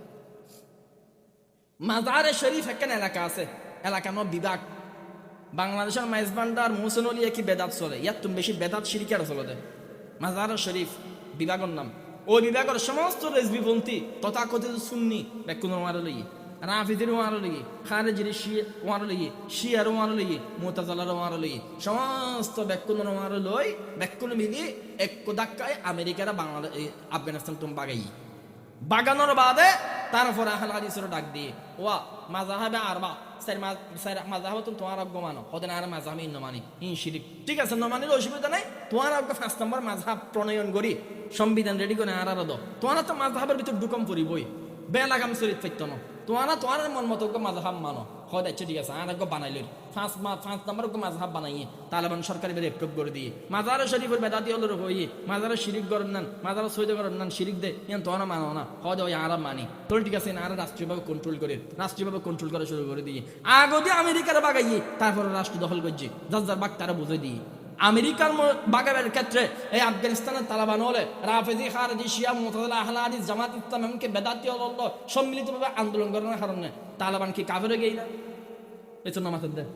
Speaker 1: মাজারে শরীফ একখান এলাকা আছে, এলাকা ন বিভাগ। বাংলাদেশের মাইজবান্ডার মোহসেন আলী কি বেদাত চলে, ইয়ার তুমি বেশি বেদাত শিরিকার চলে দেয়। মাজারে শরীফ বিভাগের নাম। ওই বিভাগের সমস্ত রেজবিপন্থী তথাকথিত সুন্নি বেকুন মারা লই, রাফিদের ওয়ার লই, খারেজির ওয়ার লই, শিয়ার ওয়ার লই, মুতাজালার ওয়ার লই, সমস্ত বেকুনের ওয়ার লই বেকুন মিলি এক ধাক্কায় আমেরিকারা বাংলাদেশ আফগানিস্তান তুমি বাগানোর বাদে তারপরে আহলে হাদিসের ডাক দিয়ে ওয়া মাযহাবে আরবা মাযহাব তো তোমার আগ্য মানো হতেন আর মাযহাবে ইন্ন মানি ইন শিরিক। ঠিক আছে, ন মানিলে অসুবিধা নাই। তোমার আগ্য 5 নম্বর মাযহাব প্রণয়ন করি সংবিধান রেডি করে আর দো তোমার তো মাযহাবের ভিতর ঢুকম পড়িবই বেলাগাম চরিত পাইতো না। তোমার মন মতো মাযহাব মানো হয় যাচ্ছে। ঠিক আছে, আর আগ্য বানাইলি 5 নম্বর মাযহাব বানাইয়ে তালেবান সরকারি বেদ অ্যাপ্রুভ করে দিয়ে মাজারে শরীফের বেদাতি হল হইয়ে মাজারে শিরিক করেন নেন, মাজারে সৈদ করেন নেন, শিরিক দে তোমার মানো না হয় ওই আর মানি তোর। ঠিক আছে, আর রাষ্ট্রীয়ভাবে কন্ট্রোল করা শুরু করে দিয়ে আগে আমেরিকার বাগাইয়ে তারপরে রাষ্ট্র দখল করছে। যার যার বাগ তারা বুঝে দিয়ে আমেরিকার বাগাবের ক্ষেত্রে এই আফগানিস্তানের তালেবান হলে রাফেজি খারেজি শিয়া মুতাজিলা আহলে হাদিস জামাত ইসলাম এমনকি বেদাতি হল সম্মিলিতভাবে আন্দোলন করার কারণে তালেবান কি কাফেরে গেই না? পেছন নামাতেন দেন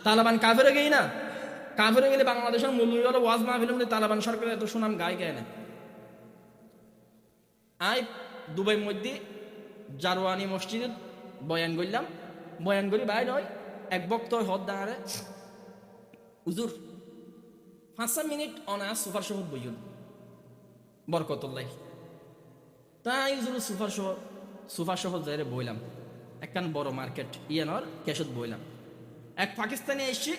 Speaker 1: তালেবান কাফেরে গেই না? কাফেরে গেলে বাংলাদেশের মূল হলো ওয়াজ মাহফিল তালেবান সরকারের এত সুনাম গায়ে গায় না। আই দুবাই মধ্যে জারওয়ানি মসজিদে বয়ান করলাম, বয়ান করি ভাই নয় এক বক্তব্য হদ দাঁড়ারে হুজুর 5 মিনিট অনায়াস সুপার শহর বইল বরকতুল্লাহ তাই হুজুর সুপার শহর যাই বইলাম একখান বড় মার্কেট ইয়ানর ক্যাশত বইলাম এক পাকিস্তানি এসছি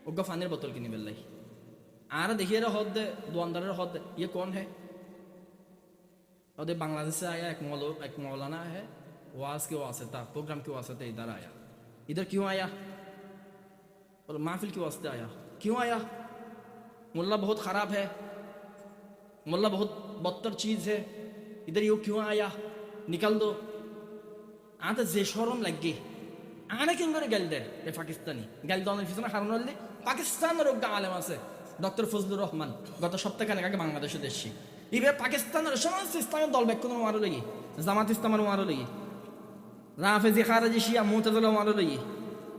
Speaker 1: ওগা ফানের বোতল কিনে বেললাই আর দেখি এরা হদ দে দোয়ানদারের হদ দে ইয়ে কোন है और बांग्लादेश से आया एक मौलाना है वाज के वास्ते था प्रोग्राम के वास्ते इधर आया इधर क्यों आया और महफिल के वास्ते आया क्यों आया मुल्ला बहुत खराब है मुल्ला बहुत बदतर चीज है इधर यो क्यों आया निकल दो आते जे शरम लगे आने किन करे गेल दे ये पाकिस्तानी गेल दोने फिसना हारन হলে পাকিস্তানের একটা আলেম আছে ডক্টর ফজলুর রহমান গত সপ্তাহখানেক আগে বাংলাদেশে এসেছি এবার পাকিস্তানের সমস্ত ইসলামের দল ব্যাখ্যা মারো লাগি জামাত ইসলামের মারো লাগি রাফেজি খারেজি শিয়া মুতাজিলা মারো লাগি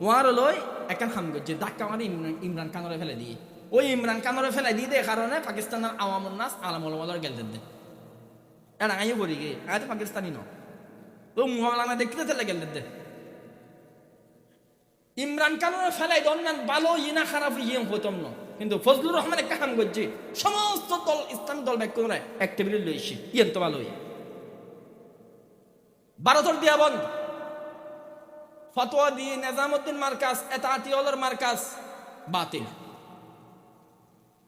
Speaker 1: ওয়ার লই একখান হাম গজে ধাক্কা মারি ইমরান খানরে ফেলে দিয়ে ওই ইমরান খানরে ফেলে দিয়ে দে কারণে পাকিস্তানের আওয়ামুন নাস আলামুল ওয়ালার গেল দে এটা আইও করি গে আজ পাকিস্তানি ন তো মুআলানা দেখতে তেলে গেল দে ইমরান খানরে ফেলাই দন্নান ভালো ইনা খারাপ ইয়েম হতম না কিন্তু ফজলুর রহমান একটা কাম করছে সমস্ত দল ইসলামী দল ব্যাখ্যা করে এক টেবিলে লইছি ইয়েন তো ভালোই 12 দিয়া বন্ধ ফতোয়া দিয়ে নিজামউদ্দিন মার্কাজ এতাতিওয়ালার মার্কাজ বাতিল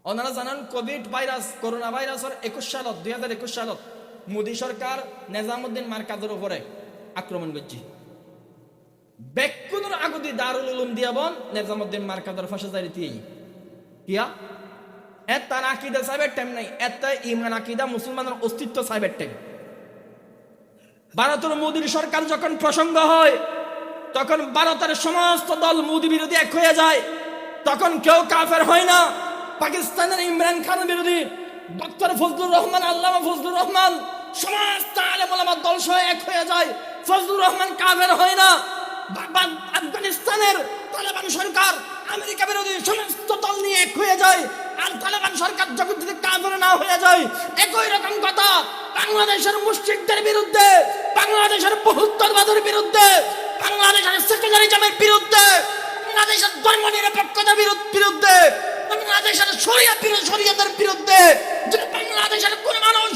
Speaker 1: ওনারা জানান কোভিড ভাইরাস করোনা ভাইরাসের 2021 সালত মোদি সরকার নিজামউদ্দিন মার্কাজের উপরে আক্রমণ করছে বেকুনের আগদি দারুল উলুম দিয়া বন নিজামউদ্দিন মার্কাজের ফাঁসে জারি দিয়ে কিয়া এত আকিদা সাহেবের টাইম নাই এত ইমান আকিদা মুসলমানের অস্তিত্ব সাহেবের টাইম ভারতের মোদির সরকার যখন প্রসঙ্গ হয় তখন ভারতের সমস্ত দল মোদি বিরোধী এক হয়ে যায় তখন কেউ কাফের হয় না পাকিস্তানের ইমরান খান বিরোধী ডক্টর ফজলুর রহমান আল্লামা ফজলুর রহমান সমস্ত আলেম ওলামা দল সহ এক হয়ে যায় ফজলুর রহমান কাফের হয় না আফগানিস্তানের তালেবান সরকার আমেরিকা বিরোধী সমস্ত দল নিয়ে এক হয়ে যায় আর তালেবান সরকার যখন যদি কাফের না হয়ে যায় একই রকম কথা বাংলাদেশের মুশরিকদের বিরুদ্ধে বাংলাদেশের বহুত্ববাদের বিরুদ্ধে বাংলাদেশের সেকুলারিজমের বিরুদ্ধে বাংলাদেশের ধর্মনিরপেক্ষতার বিরুদ্ধে বাংলাদেশের শরীয়তের বিরুদ্ধে যদি বাংলাদেশের কোন মানুষ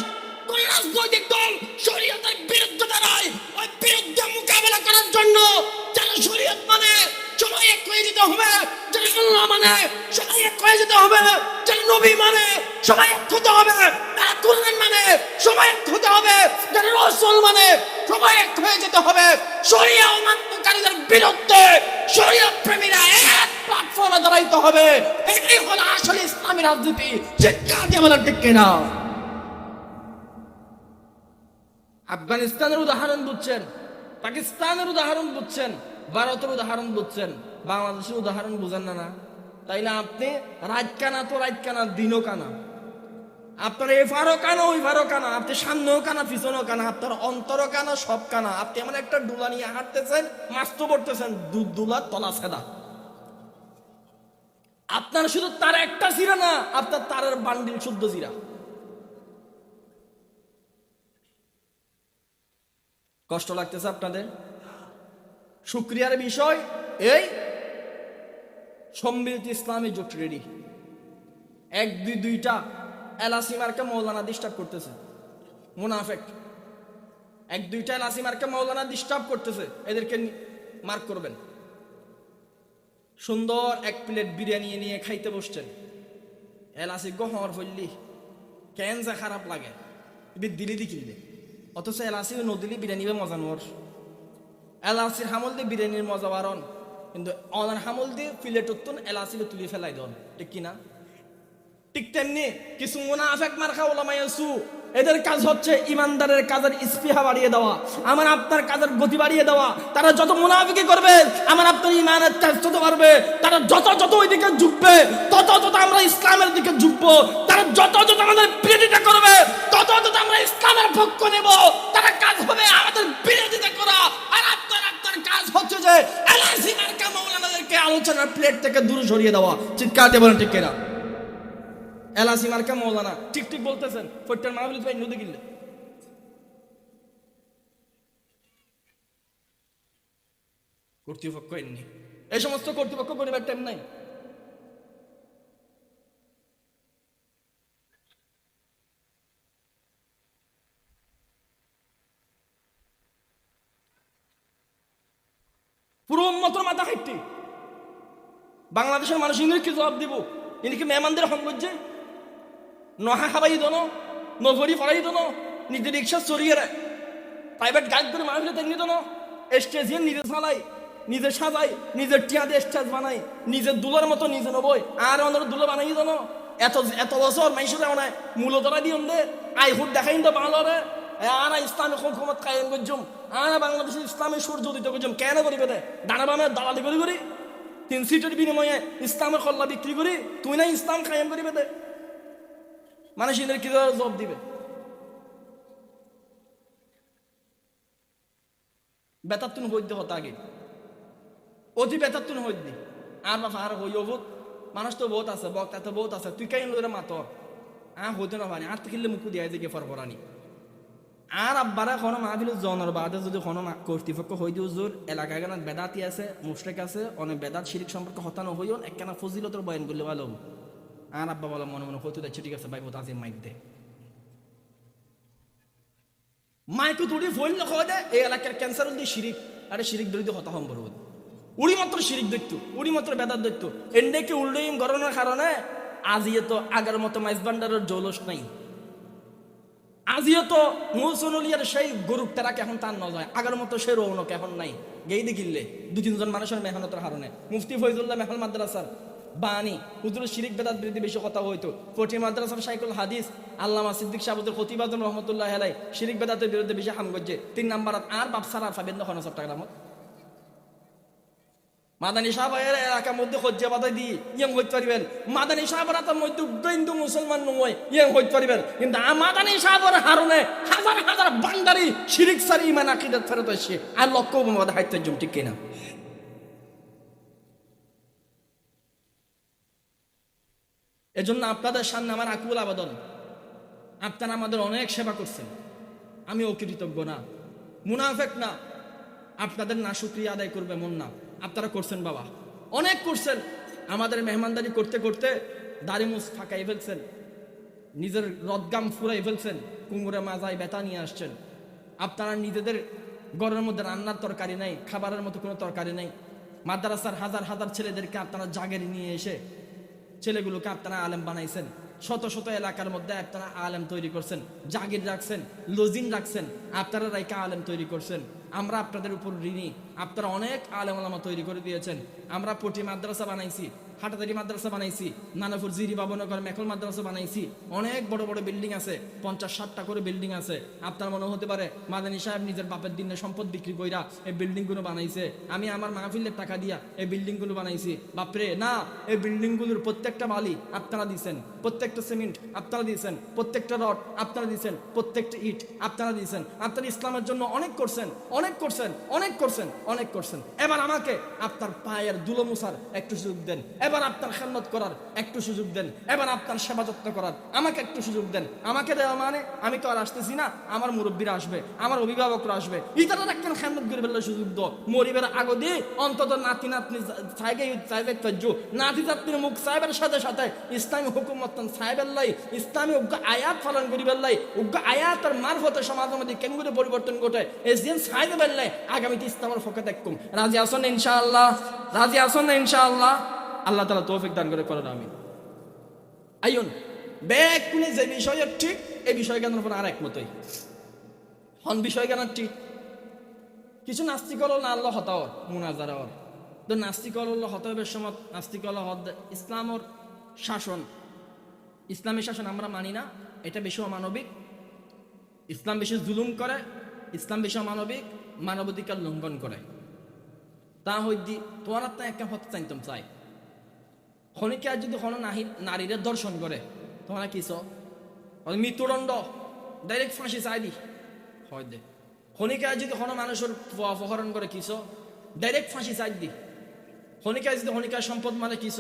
Speaker 1: কোন রাজনৈতিক দল শরীয়তের বিরুদ্ধে দাঁড়ায় ওই বিরুদ্ধে মোকাবেলা করার জন্য যারা শরীয়ত মানে সবাই এক হয়ে যেতে হবে যারা আল্লাহ মানে সবাই এক হয়ে যেতে হবে যারা নবী মানে সবাই এক হতে হবে যারা কোরআন মানে সবাই এক হতে হবে যারা রাসূল মানে সবাই এক হয়ে যেতে হবে শরিয়া অমান্যকারীদের বিরুদ্ধে শরিয়ত প্রেমীরা এক প্ল্যাটফর্মে দাঁড়াইতে হবে এটাই হলো আসলে ইসলামী রাজনীতি শিক্ষা দিয়ে বলার ঠিক কিনা আফগানিস্তানের উদাহরণ বুঝছেন পাকিস্তানের উদাহরণ বুঝছেন ভারতের উদাহরণ বুঝছেন বাংলাদেশের উদাহরণ বুঝেন না তাই না আপনি রাত কানা তো রাত কানা দিনও কানা আপনার এফারও কানা ওইভারও কানা আপনি সামনেও কানা পিছনেও কানা আপনার অন্তরও কানা সব কানা আপনি এমন একটা ডুলা নিয়ে হাঁটতেছেন মাছ তো পড়তেছেন দুধ দুলা তলা সেদা আপনার শুধু তার একটা চিরা না আপনার তারের বান্ডিল শুদ্ধ চিরা কষ্ট লাগতেছে আপনাদের শুকরিয়ার বিষয় এই সম্মিলিত ইসলামী জোট রেডি 1-2-2টা এলাসি মার্কা মৌলানা ডিস্টার্ব করতেছে মুনাফেক 1-2টা এলাসি মার্কা মৌলানা ডিস্টার্ব করতেছে এদেরকে মার্ক করবেন সুন্দর এক প্লেট বিরিয়ানি নিয়ে খাইতে বসছেন এলাসি গহর ফললি কেন যা খারাপ লাগে দিলি দি কিনলে অথচ এলাসি নদিলি বিরিয়ানি মজা নোর এলাসির হামল দিয়ে বিরিয়ানির মজা বারণ কিন্তু অনার হামল দিয়ে প্লেটতুন এলাসিকে তুলি ফেলাই দেন ঠিক কিনা ঠিক তেমনি কিছু মুনাফেক মার্কা ওলামায়ে সু এদের কাজ হচ্ছে ইমানদারের কাজের স্পৃহা বাড়িয়ে দেওয়া আমার আপনার কাজের গতি বাড়িয়ে দেওয়া তারা যত মুনাফিকি করবে আমার আপনার ইমানের তেজ তত বাড়বে তারা যত ওইদিকে ঝুঁকবে তত আমরা ইসলামের দিকে ঝুঁকবো তারা যত আমাদের বিরোধিতা করবে তত আমরা ইসলামের পক্ষ নেব তারা কাজ হবে আমাদের বিরোধিতা করা আর আপনার কাজ হচ্ছে যে এলাসি মার্কা মাওলানাদেরকে আলোচনার প্লেট থেকে দূরে সরিয়ে দেওয়া চিৎকার দিয়ে বলেন ঠিক কিনা এলাসি মার্কা মৌলানা ঠিক বলতেছেন ফট্টার মাহফিল ভাই নদী গিল্লে কর্তৃপক্ষ এমনি, এই সমস্ত কর্তৃপক্ষ করিবার টাইম নাই। পুরো উম্মতের মাথা খাইটি বাংলাদেশের মানুষ ইংরেজ কি জবাব দিব? ইনি কি মেহমানদের হন করছে? নহা খাবাই দনো, নভরি ফরাই দনো, নিজে রিক্সা চড়িয়ে রে, প্রাইভেট গাইড করে মানুষ তেমনি দনো, স্টেজিয়ান নিজে চালাই, নিজে সাজাই, নিজের টিয়া দিয়ে স্টেজ বানাই, নিজের দুলোর মতো নিজে নবই, আর অন্য দুলো বানাই দনো। এত এত বছর মাইসে যাও না মূলতরা দিও দে আই হুট দেখাই তো ভালো রে। আনা ইসলামী হুকুমত কায়েম করছুম, আনা বাংলাদেশের ইসলামী সূর্য উদিত করছুম, কেন করিবে দে ডানা বামে দালালি করি করি 3 সিটের বিনিময়ে ইসলামের কল্লা বিক্রি করি, তুই না ইসলাম কায়েম করিবে দে। মানুষ এদের কি জবাব দিবে? বেতার তুন হইতে হতো আগে, অতি বেতার তুন হইত দি আর বাবা আর হইও বহুত মানুষ তো বহুত আছে, বক্তা তো বহুত আছে, তুই কাই লোরে মাতর হইতে না পারি আর তো খেললে মুখু দিয়া দিকে ফরফরানি। আর আব্বারা কোনো মাহফিল জনের বাদে যদি কোনো কর্তৃপক্ষ হই দিও জোর এলাকায় কেন বেদাতি আছে, মুশরিক আছে, অনেক বেদাত শিরিক সম্পর্কে হতানো হইও একখানা ফজিলতর বয়ান করলে ভালো। আর আব্বা বলা মনে মনে হইতে যাচ্ছে, ঠিক আছে ভাই বোধ আছে মাইক দে, মাইকু তুড়ি ফোন লখো দে এই এলাকার ক্যান্সার দিয়ে শিরিক, আরে শিরিক দরিদ্র হতা সম্ভব উড়ি মাত্র শিরিক দৈত্য, উড়ি মাত্র বেদাত দৈত্য এন্ডেকে উল্ডইম গরনের কারণে আজিয়ে তো আগের মতো মাইজ ভান্ডারের জৌলস নাই। আজিও তো মুসলিয়ার সেই গরুর টেরাকে এখন তার নয়, আগের মতো সেই রৌনক এখন নাই। গেই দেখিলে 2-3 মানুষের মেহনতের কারণে মুফতি ফয়জুল্লাহ মেহল মাদ্রাসার বাণী হুজুর শিরিক বেদাত বিরুদ্ধে বেশি কথা হইতো। ফটি মাদ্রাসার শাইখুল হাদিস আল্লামা সিদ্দিক সাহেবুল খতিবাদুর রহমতুল্লাহ আলাই শিরিক বেদাতের বিরুদ্ধে বেশি হাম করছে। 3 নাম্বারত আর বাপসার আর পাবেন না 50 মাদানী সাহেবের এলাকার মধ্যে হজ্জা বাধা দিয়ে ইয়ং হইতে পারিবেন, মাদানী সাহেবের মধ্যে হিন্দু মুসলমান নয় ইয়ং হইতে পারিবেন, কিন্তু মাদানী সাহেবের হারণে হাজার হাজার বান্দারি শিরিক সারি ইমান আকীদাত ফেরত আসে আর লক্ষ্য মধ্যে হাইতে জম, ঠিক কিনা? এজন্য আপনাদের সামনে আমার আকুল আবেদন, আপনারা আমাদের অনেক সেবা করছেন, আমি অকৃতজ্ঞ না, মুনাফেক না, আপনাদের না শুকরিয়া আদায় করবে মন না, আপনারা করছেন বাবা, অনেক করছেন। আমাদের মেহমানদারি করতে করতে দাড়ি মুছ ফাঁকাই ফেলছেন, নিজের রদগাম ফুরাই ফেলছেন, কুমুরে মাজায় বেতা নিয়ে আসছেন। আপনারা নিজেদের ঘরের মধ্যে রান্নার তরকারি নাই, খাবারের মতো কোনো তরকারি নাই, মাদ্রাসার হাজার হাজার ছেলেদেরকে আপনারা জাগের নিয়ে এসে ছেলেগুলোকে আপনারা আলেম বানাইছেন, শত শত এলাকার মধ্যে আপনারা আলেম তৈরি করছেন, জাগির রাখছেন, লজিন রাখছেন, আপনারা রাইকা আলেম তৈরি করছেন। আমরা আপনাদের উপর ঋণী, আপনারা অনেক আলেম ওলামা তৈরি করে দিয়েছেন। আমরা পটি মাদ্রাসা বানাইছি, হাটাদারি মাদ্রাসা বানাইছি, নানাপুর জিরি বাবনগর মেখল মাদ্রাসা বানাইছি, অনেক বড় বড় বিল্ডিং আছে, 50-60টা করে বিল্ডিং আছে। আপনার মনে হতে পারে মাদানী সাহেব নিজের বাপের দিনে সম্পদ বিক্রি কইরা এই বিল্ডিংগুলো বানাইছে, আমি আমার মাহফিলের টাকা দিয়া এই বিল্ডিংগুলো বানাইছি। বাপরে না, এই বিল্ডিংগুলোর প্রত্যেকটা বালি আপনারা দিয়েছেন, প্রত্যেকটা সিমেন্ট আপনারা দিয়েছেন, প্রত্যেকটা রড আপনারা দিয়েছেন, প্রত্যেকটা ইট আপনারা দিয়েছেন। আপনারা ইসলামের জন্য অনেক করছেন, অনেক করছেন, অনেক করছেন, অনেক করছেন। এবার আমাকে আপনার পায়ের ধুলো মুছার একটু সুযোগ দেন, এবার আপনার খেদমত করার একটু সুযোগ দেন, এবার আপনার সেবা যত্ন করার আমাকে একটু সুযোগ দেন। আমাকে দেওয়া মানে আমি তো আর আসতেছি না, আমার মুরব্বীরা আসবে, আমার অভিভাবকরা আসবে, ইতারা একটা খেদমত করে ফেললে সুযোগ দো। মরিবের আগে দিয়ে অন্তত নাতি নাতনি নাতি নাতনির মুখ সাহেবের সাথে সাথে ইসলামী হুকুমত সাহেবের লাই ইসলামী উগ্র আয়াত পালন করিবার লাই উগ্র আয়াতের মারফতে সমাজের মধ্যে কেন করে পরিবর্তন ঘটে এসদিন সাহেব বেললে আগামীতে ইসলামের ফকে দেখুম। রাজি আসন ইনশাআল্লাহ, রাজি আসন ইনশাআল্লাহ। আল্লাহ তাআলা তৌফিক দান করে করেন, আমিন। আইন ব্যাগ কোনে যে বিষয়ের ঠিক এই বিষয় জ্ঞানের উপর আর একমতই হন। বিষয় জ্ঞানের ঠিক কিছু নাস্তিক হল না আল্লাহ হতাওর মুনাজার হর তো নাস্তিক হল হতাবের সময় নাস্তিক হল হদ ইসলামর শাসন, ইসলামী শাসন আমরা মানি না, এটা বেশি অমানবিক, ইসলাম বেশি জুলুম করে, ইসলাম বেশি অমানবিক, মানবাধিকার লঙ্ঘন করে। তা হইদি তোমার আপনার একটা হতে চাইতাম চাই খনিকে আর যদি কোনো নারীরা দর্শন করে তোমরা কিস মৃত্যুদণ্ড ডাইরেক্ট ফাঁসি চাই দি হয় দে। খনিকে আর যদি কোনো মানুষের অপহরণ করে কিস ডাইরেক্ট ফাঁসি চাই দি। খনিকায় যদি খনিকার সম্পদ মানে কিস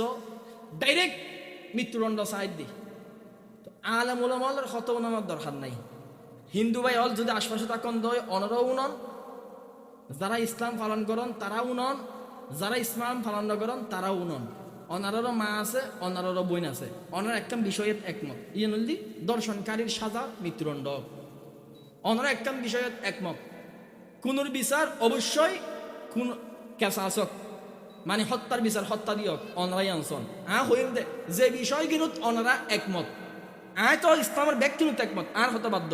Speaker 1: ডাইরেক্ট মৃত্যুদণ্ড চাই দি। তো আলেম ওলামার কত উনামার দরকার নাই। হিন্দু ভাই হল যদি আশপাশে থাকুন দয় অনরাও উনন, যারা ইসলাম পালন করেন তারা উনন, যারা ইসলাম পালন করেন তারাও নন, অনারও মা আছে, অনারও বোন আছে, অনার একটা বিষয়ের একমত ইয়েনল্লি দর্শনকারীর সাজা মৃত্যুদণ্ড। অনারা একটা বিষয়ের একমত, কোনোর বিচার অবশ্যই কোন কেসাসক মানে হত্যার বিচার হত্যা দিয়ক অনারাই আনসন হইল দে যে বিষয় কিনুত অনারা একমত তো ইসলামের ব্যক্তি একমত আর হতে বাধ্য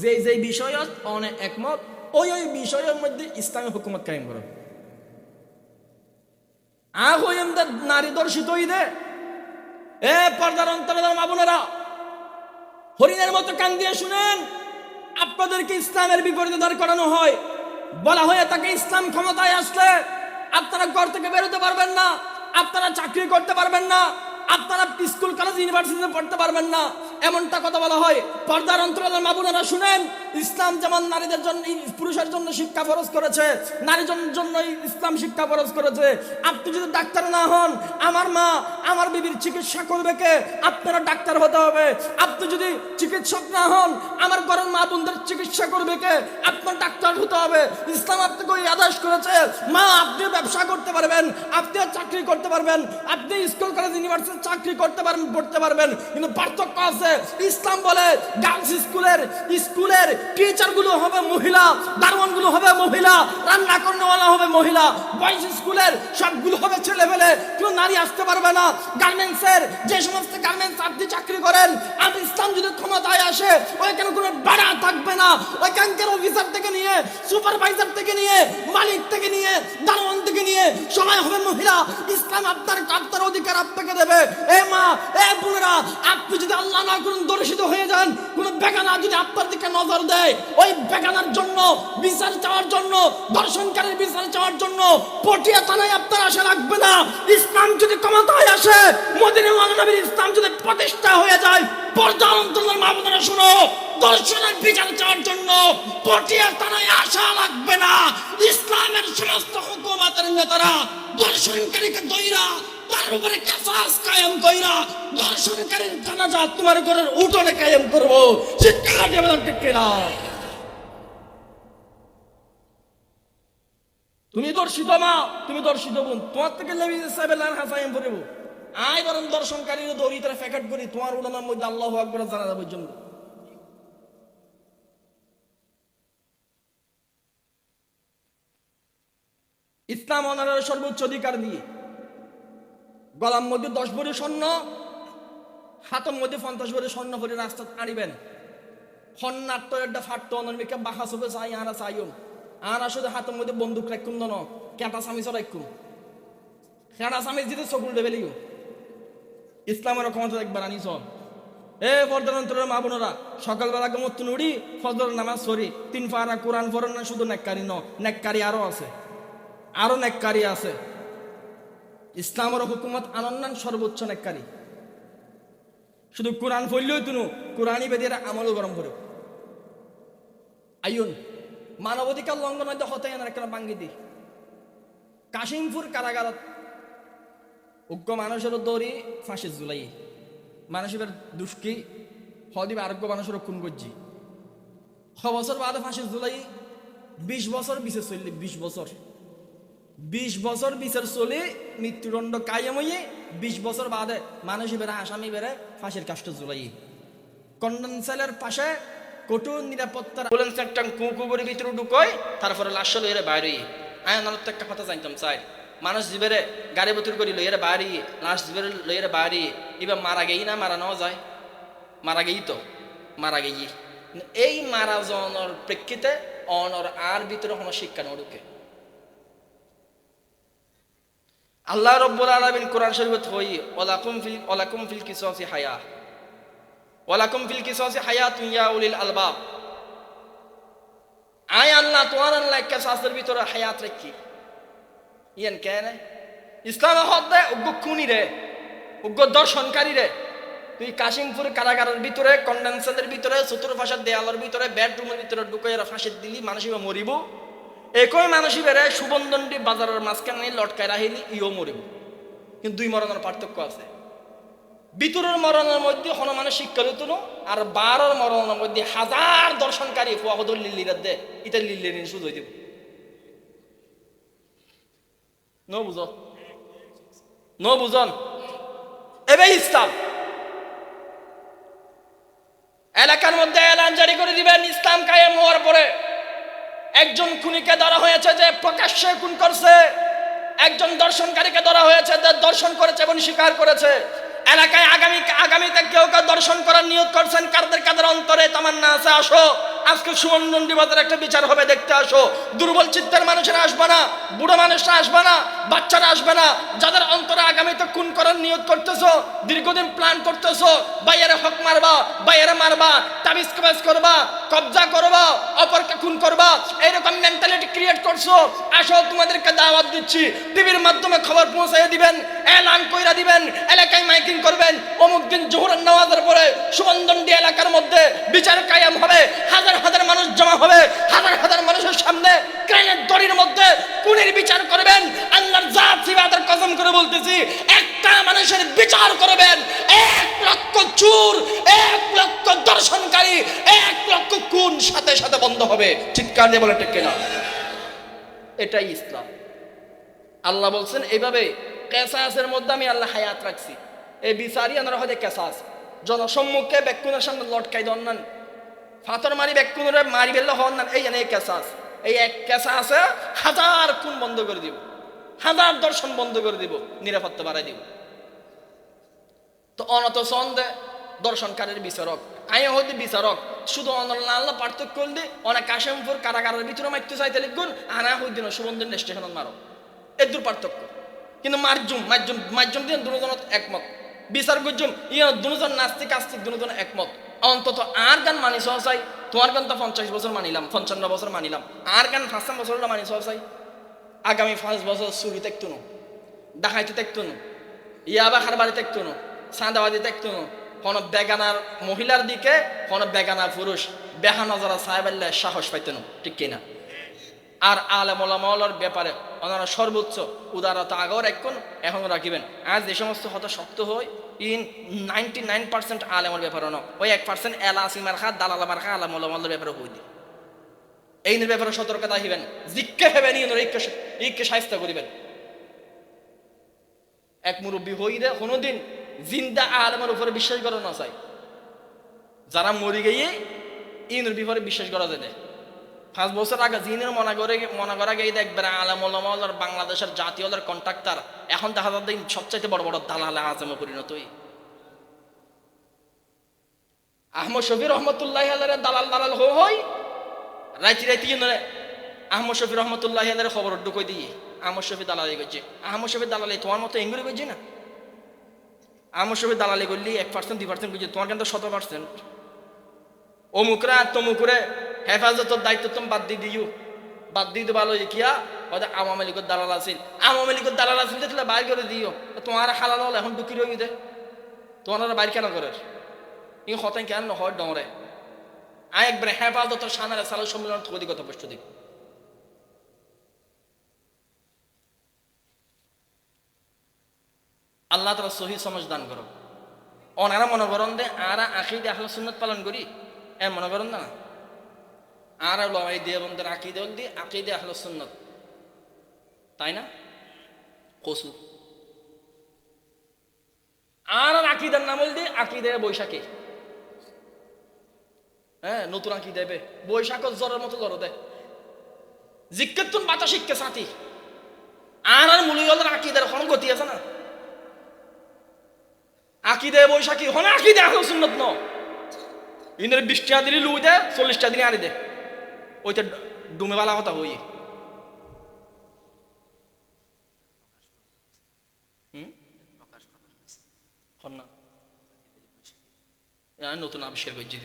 Speaker 1: যে বিষয়ত অনেক একমত ওই বিষয়ের মধ্যে ইসলামী হুকুমত কায়েম করে। হইম দে নারী দর্শিত হই দে পর্দার অন্তরে মা বোনেরা হরিণের মতো কান দিয়ে শুনেন, আপনাদেরকে ইসলামের বিপরীতে দাঁড় করানো হয়, বলা হয় তাকে ইসলাম ক্ষমতায় আসলে আপনারা ঘর থেকে বেরোতে পারবেন না, আপনারা চাকরি করতে পারবেন না, আপনারা স্কুল কলেজ ইউনিভার্সিটিতে পড়তে পারবেন না, এমনটা কথা বলা হয়। পর্দার অন্তরালের মা বোনেরা শুনেন, ইসলাম যেমন নারীদের জন্য পুরুষের জন্য শিক্ষা ফরজ করেছে, নারীর জন্য ইসলাম শিক্ষা ফরজ করেছে। আপনি যদি ডাক্তার না হন, আমার মা আমার বিবির চিকিৎসা করবে কে? আপনারা ডাক্তার হতে হবে। আপনি যদি চিকিৎসক না হন, আমার ঘরের মা বোনদের চিকিৎসা করবে কে? আপনার ডাক্তার হতে হবে। ইসলাম আপনাকে ওই আদেশ করেছে, মা আপনিও ব্যবসা করতে পারবেন, আপনিও চাকরি করতে পারবেন, আপনি স্কুল কলেজ ইউনিভার্সিটি চাকরি করতে পারবেন, পড়তে পারবেন, কিন্তু পার্থক্য আছে। ইসলাম বলে গার্লস স্কুলের টিচার গুলো হবে মহিলা, দারোয়ান গুলো হবে মহিলা, রান্না করনেওয়ালা হবে মহিলা, বয়েজ স্কুলের সবগুলো হবে ছেলে ফেলে, কেউ নারী আসতে পারবে না। গার্মেন্টসের যে সমস্ত গার্মেন্টস আপনি চাকরি করেন, আর ইসলাম যদি ক্ষমতায় আসে ওইখানে কোনো বাড়া থাকবে না। ওইখানকার অফিসার থেকে নিয়ে সুপারভাইজার থেকে নিয়ে মালিক থেকে নিয়ে দারোয়ান থেকে নিয়ে সবাই হবে মহিলা। ইসলাম আপনার অধিকার আপনাকে দেবে। মা বোনেরা, আপনি যদি আল্লাহ না করুন দর্শিত হয়ে যান, কোন বেগানা যদি আপনার দিকে নজর দেয়, ওই বেগানার জন্য বিচার চাওয়ার জন্য, দর্শনকারীর বিচার চাওয়ার জন্য পটিয়া থানায় আপনার আশা রাখবে না। ইসলাম যদি ক্ষমতায় আসে, মদিনা নবীর ইসলাম যদি প্রতিষ্ঠা হয়ে যায়, পর্দার অন্তরালের মা বোনেরা শুনো, দর্শনের বিচার চাওয়ার জন্য পটিয়া থানায় আশা লাগবে না। ইসলামের সমস্ত হুকুমতের নেতারা দর্শনকারীকে দইরা তার উপরে কাসাস কায়েম কইরা দর্শনকারীর জানাজা তোমার ঘরের উঠোনে কায়েম করব। শিক্ষা দেবেন ঠিক না? তুমি দর্শিত মা, তুমি দর্শিত বোন, তোমার থেকে নবী সাহেবের লান হাসাইম পড়ব। আই বরং দর্শনকারীর দড়ি তারা প্যাকেট করি তোমার উড়ানোর মধ্যে আল্লাহু আকবার জানাজা পর্যন্ত। ইসলাম অনারের সর্বোচ্চ অধিকার দিয়ে গলার মধ্যে 10 ভরি স্বর্ণ, হাতের মধ্যে 50 ভরি স্বর্ণ ভরি রাস্তা আনিবেন। হন্নাট্য একটা ফাট্ট অনর্মিকা বাহা সবে চাই আর চাইম আর আসলে হাতের মধ্যে বন্দুক রাখুন দন কেটা সামিস রাখুন কেটা সামিস দিতে চকুল দেবে লিও। ইসলামের ক্ষমতা একবার আনিস পর্দানন্তরের মা বোনেরা, সকালবেলা গমত্তু নুড়ি ফজর নামাজ সরি 3 পারা কোরআন পড়েন না, শুধু নেককারি নেককারি আরো আছে, আরো নেককারি আছে। ইসলামের হুকুমত আনন্দান সর্বোচ্চ নেককারি। শুধু কোরআন পড়লেও তুনু কোরআনই বেদিয়ে আমলও গরম করে আইন মানবাধিকার লঙ্ঘন হয়তো হতে একটা বাঙ্গি দি। কাশিমপুর কারাগারত উগ্র মানুষের দৌড়ি ফাঁসি জুলাই মানুষের দুষ্কি হদিব আরোগ্য মানুষের খুন করছি 6 বছর বাদে ফাঁসি জুলাই 20 বছর বিচার চললি 20 বছর বিচার চলে মৃত্যুদণ্ড কায়েম হয়ে 20 বছর বাদে মানুষ বেড়ে আসামি বেড়ে ফাঁসির কাষ্ট জুলাই। কন্ডেন্সালের পাশে কঠোর নিরাপত্তার অ্যাম্বুলেন্স একটা কুকুরের ভিতরে ঢুকোয়, তারপরে লাশ লইরে বাইরে আয় নালত একটা কথা জানতাম চাই মানুষ জীবেরে গাড়ি বতুর করি লইরে বাইরে লাশ জীবের লইরে বাইরে এবার মারা গেই না মারা নেওয়া যায়, মারা গেই তো মারা গেই। এই মারা যাওয়ার প্রেক্ষিতে অনর আর ভিতরে কোনো শিক্ষা না ঢুকে। আল্লাহ রাব্বুল আলামিন কোরআন শরীফত হই ওয়ালাকুম ফিল কিসাসি হায়া ওয়ালাকুম ফিল কিসাসি হায়াতুন ইয়া উলিল আলবাব। আয় আল্লাহ তোমার আল্লাহ কিসাসের ভিতরে হায়াত রাখি ইয়ান কেন ইসলাম হদে উগ্র খুনি রে উগ্র দর্শনকারী রে তুই কাশিমপুর কারাগারের ভিতরে কন্ডেন্সারের ভিতরে চতুর্পাশের দেয়ালের ভিতরে বেডরুমের ভিতরে ঢুকে ফাঁসি দিলি মানুষ মরিব। একই মানুষই বেড়ে সুবন্ধন্ডি বাজারের মাঝখানে লটকায় রাহিলি ইও মরিব। কিন্তু 2 মরণের পার্থক্য আছে। ভিতরের মরণের মধ্যে হন মানে শিক্ষা দিত আর 12 মরণের মধ্যে 1000 দর্শনকারী ফুয়াহদুল লিল্লিরা দে ইটা লিল্লির সুযোগ দিব। নো বুঝো, নো বুঝন এবার ইসলাম এলাকার মধ্যে এলান জারি করে দিবেন। ইসলাম কায়েম হওয়ার পরে একজন খুনিকে ধরা হয়েছে যে প্রকাশ্যে খুন করছে, একজন দর্শনকারীকে ধরা হয়েছে যে দর্শন করেছে এবং স্বীকার করেছে। এলাকায় আগামীতে কেউ কেউ দর্শন করার নিয়োগ করছেন, কাদের অন্তরে তামান্না আছে আসো আজকে সুমনগঞ্জ বাজারে একটা বিচার হবে, দেখতে আসো। দুর্বল চিত্তের মানুষেরা আসবে না, বুড়ো মানুষরা আসবে না, বাচ্চারা আসবে না। যাদের অন্তরে আগামীতে খুন করার নিয়োগ করতেছো, দীর্ঘদিন প্ল্যান করতেছো, বাইরে হক মারবা, বাইরে মারবা, তাবিজ কবাজ করবা, কবজা করবা, অপরকে খুন করবা, এইরকম মেন্টালিটি ক্রিয়েট করছো, আসো তোমাদেরকে দাওয়াত দিচ্ছি। টিভির মাধ্যমে খবর পৌঁছাইয়ে দিবেন, এলান কইরা দিবেন, এলাকায় মাইকিং করবেন, অমুক দিন জোহরের নামাজের পরে সুমনদন্ডি এলাকার মধ্যে বিচার কায়েম হবে, হাজার হাজার মানুষ জমা হবে, হাজার হাজার মানুষের সামনে ক্রেনের দড়ির মধ্যে খুনের বিচার করবেন। আল্লাহর জাত সিফাতের কসম করে বলতেছি, একটা মানুষের বিচার করবেন, 1,00,000 চোর, 1,00,000 দর্শনকারী, 1,00,000 খুন সাথে সাথে বন্ধ হবে। চিৎকার দিয়ে বলে ঠিক কিনা? এটাই ইসলাম। আল্লাহ বলছেন এইভাবে কেসাসের মধ্যে আমি আল্লাহ হায়াত রাখছি। এই বিচারই আনার হয়তো কেসাস জনসম্মুখে বেকুনের সামনে লটকাই দন নান, ফাতর মারি বেকুনরে মারি ফেললে হন না, এই জানে এই কেসাস। এই এক কেসাসে হাজার খুন বন্ধ করে দিব, হাজার দর্শন বন্ধ করে দিব, নিরাপত্তা বাড়াই দিব। তো অনত সন্দে দর্শনকারীর বিচারক আয় হইতে বিচারক শুধু আল্লাহ পার্থক্য করলে অনেক কাশেমপুর কারাগারের ভিতরে মারতে চাইতে লিখুন, আনা হইদিন সুবন্ধের স্টেশন মারো, এর দূর পার্থক্য। কিন্তু মার্জুম দিয়ে দুজন একমত, বিচার গুজুম ইয়ে দুজন নাস্তিক আস্তিক দুজন একমত। অন্তত আর গান মানি সহ চাই, তোমার গান তো 50 বছর মানিলাম, 55 বছর মানিলাম, আর গান 5 বছর মানি সহ চাই। আগামী 5 বছর চুরি দেখতো না, ডাকাইতে দেখতো না, ইয়াবা খারবারি দেখতো না, চাঁদাবাদি দেখতো না, কোন বেগানার মহিলার দিকে কোন বেগানা পুরুষ বেহানা যারা সাহেবাল্লা সাহস পাইতেন, ঠিক কিনা? আর আলেম ওলামার ব্যাপারে ওনারা সর্বোচ্চ উদারতা আগেও রাখুন, এখন রাখিবেন। আজ যে সমস্ত হত শক্ত হয় 99% আলেমের ব্যাপারে না, ওই 1% এলাসি মার্খা দালালা মার্খা আলেম ওলামার ব্যাপারে হই দি। এই ব্যাপারে সতর্কতা হইবেন, জিজ্ঞে হেবেন, ইকে সাহিত্য করিবেন। এক মুরব্বী হই রে কোনোদিন জিন্দা আলেমের উপরে বিশ্বাস করা না চাই, যারা মরি গিয়ে ইনের বিপরে বিশ্বাস করা যায়। 5 বছর আগে জিনের মনে করা গিয়ে দেখবেন আলেম ওলামার বাংলাদেশের জাতীয় কন্ট্রাক্টর, এখন দেখা যাচ্ছে সবচাইতে বড় বড় দালালে আজমে পরিণত। আহমদ শফি রহমতুল্লাহ দালাল হই রাইতি আহমদ শফি রহমতুল্লাহ খবর ঢুকই দিয়ে আহমদ শফি দালালি করছে। আহমদ শফি দালালি তোমার মতো এঙ্গুলি করছে না, আহমদ শফি দালালি করলি 1% 2% করছে, তোমার কিন্তু 100%। অমুকরা তমুকরে হেফাজতের দায়িত্ব তুমি বাদ দিয়ে ভালো কিয়া ওদের আওয়ামী লীগের দালাল আছিল, আওয়ামী লীগের দালাল আছিল তাহলে বাইর করে দিও। তোমার হালাল হল এখন ঢুকি রই দে, তোমার বাইর কেন করে ই হতেন কেন হয় ডরে। আই একবারে হেফাজতের সানারে সাল সম্মেলন অধিগত বস্তু দিক। আল্লাহ তাআলা সহি সমাজ দান করো। ওনারা মনে করেন দে আরা আকিদে আহলে সুন্নাত পালন করি, মনে করেন না আর এই দেবন্দের আকিদে হল দিয়ে আকিদে আহলে সুন্নাত, তাই না? কসু আর আকিদার নাম হল দিয়ে আকিদে বৈশাখী। হ্যাঁ, নতুন আঁকি দেবে বৈশাখের জ্বরের মতো জ্বর দেয়, জিজ্ঞেতুন বাতা শিখকে সাথী। আর মূল আকিদের এখন গতি আছে না, আকিদে বৈশাখী হন আকিদে আহলে সুন্নাত ন। ইন্দ্রের 20 টাকা দিলি লুই দে, 40 টাকা দিলি আনি দে, ওইটা ডুমে বালা কথা হই। নতুন আবিষ্কার করছি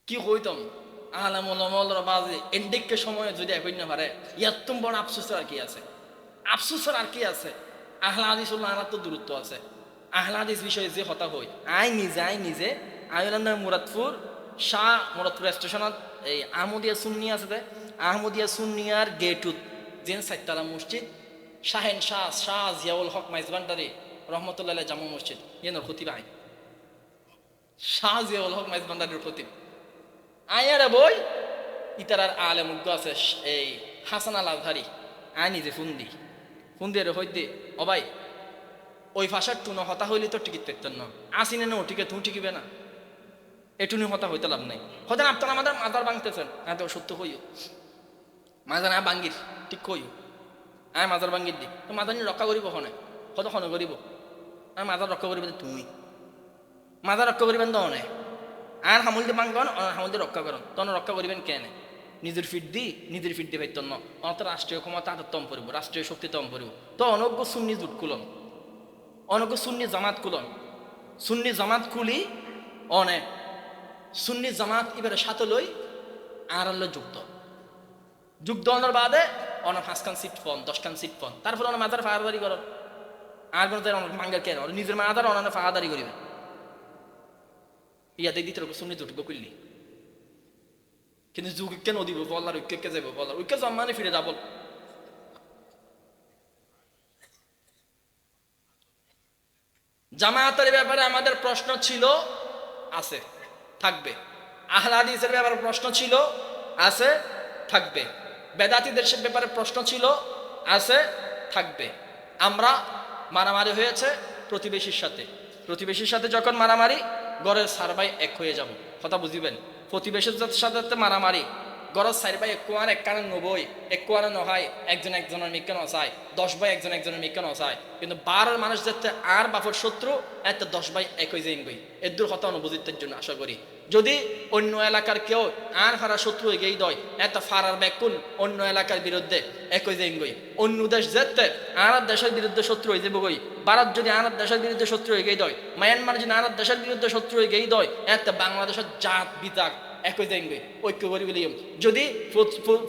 Speaker 1: কি হইতাম আলাম বাজে এন্ডিককে সময় যদি এখন না পারে ইয়াত্তম বড় আফসোসের আর কি আছে, আফসোসের আর কি আছে। আহলা হাদিস আনার তো দূরত্ব আছে। আহলা হাদিস বিষয়ে যে কথা হই আই নিজে আইলান্দার মুরাদপুর স্টেশনত এই আহমদিয়া সুন্নি আছে, আহমদিয়া সুন্নিয়ার গেটুত যেন সাইতালা মসজিদ শাহেন শাহ জিয়াউল হক মাইজবান্ডারি রহমতুল্লাহ জামা মসজিদ ইয়ের খতিব আই শাহ জিয়াউল হক মাইজবান্ডারির খতিব আয়ারে বই ইতারার আলেম আছে এই
Speaker 2: হাসান আল আজহারি আয় নিজে ফোন দিয়ে হইতে ও ভাই ওই ভাষার টুনো হতা হইলে তো টিকিট পেতেন না আসিনে না টিকে তুমি টিকিবে না এটুনি হতা হইতে লাভ নাই হতেন আপনারা আমাদের মাজার ভাঙতেছেন হ্যাঁ তো সত্য হইও মাজার না ভাঙ্গির ঠিক কইও আয় মাজার ভাঙ্গির দি তো মাজার নিয়ে রক্ষা করিব হনে কত ক্ষণ করিব আর মাজার রক্ষা করিবেন তুমি মাজার রক্ষা করিবেন তো অনে আর হামুল দিয়ে ভাঙ্গন হামুল দিয়ে রক্ষা করেন তখন রক্ষা করিবেন কেন নিজের ফিট দিয়ে পাইতেন না অনত রাষ্ট্রীয় ক্ষমতা হাতের তম পড়ব রাষ্ট্রীয় শক্তি তম পড়ব তো অনজ্ঞ সুন্নি জুট খুলন অনজ্ঞ সুন্নি জামাত খুলন সুন্নি জামাত খুলি অনে সুন্নি জামাত এবারে সাথে লই আর যুক্ত অনার বাদে অনেক 5খান সিট ফোন 10খান সিট ফোন তারপরে অনেক মাথার ফাহাদারি করেন আর অনেক মাঙ্গার কেন নিজের মাথার অনেক ফাহাদারি করিবেন ইয়াতে দিতে সুন্নি জুটব করলি কিন্তু যুগ কেন দিব বলার ঐক্যকে যাবো বলার ঐক্য জম্মানে ফিরে যাব জামায়াতের ব্যাপারে আমাদের প্রশ্ন ছিল আছে থাকবে আহলে হাদিসের ব্যাপারে প্রশ্ন ছিল আছে থাকবে বেদাতীদের ব্যাপারে প্রশ্ন ছিল আছে থাকবে আমরা মারামারি হয়েছে প্রতিবেশীর সাথে যখন মারামারি ঘরের সারবাই এক হয়ে যাব কথা বুঝিবেন প্রতিবেশীর সাথে মারামারি গরজ 4 ভাই 91 নহয় একজনের মিক্কা নসায় 10 ভাই একজনের মিক্কা নসায় কিন্তু 12 মানুষ যাতে আর বাপর শত্রু এত 10 ভাই একই যাইন গই এর দূর কথা অনুভূতির জন্য আশা করি যদি অন্য এলাকার কেউ আর ফারা শত্রু এগিয়ে দয় এত ফারার ব্যাকুন অন্য এলাকার বিরুদ্ধে একই যাইন গই অন্য দেশ যেতে আর দেশের বিরুদ্ধে শত্রু হয়ে যাবো গই ভারত যদি আর দেশের বিরুদ্ধে শত্রু এগিয়ে দয় মায়ানমার যদি আর দেশের বিরুদ্ধে শত্রু এগিয়ে দয় এত বাংলাদেশের জাত বিতাক একই যাইবে ঐক্য করি বলি যদি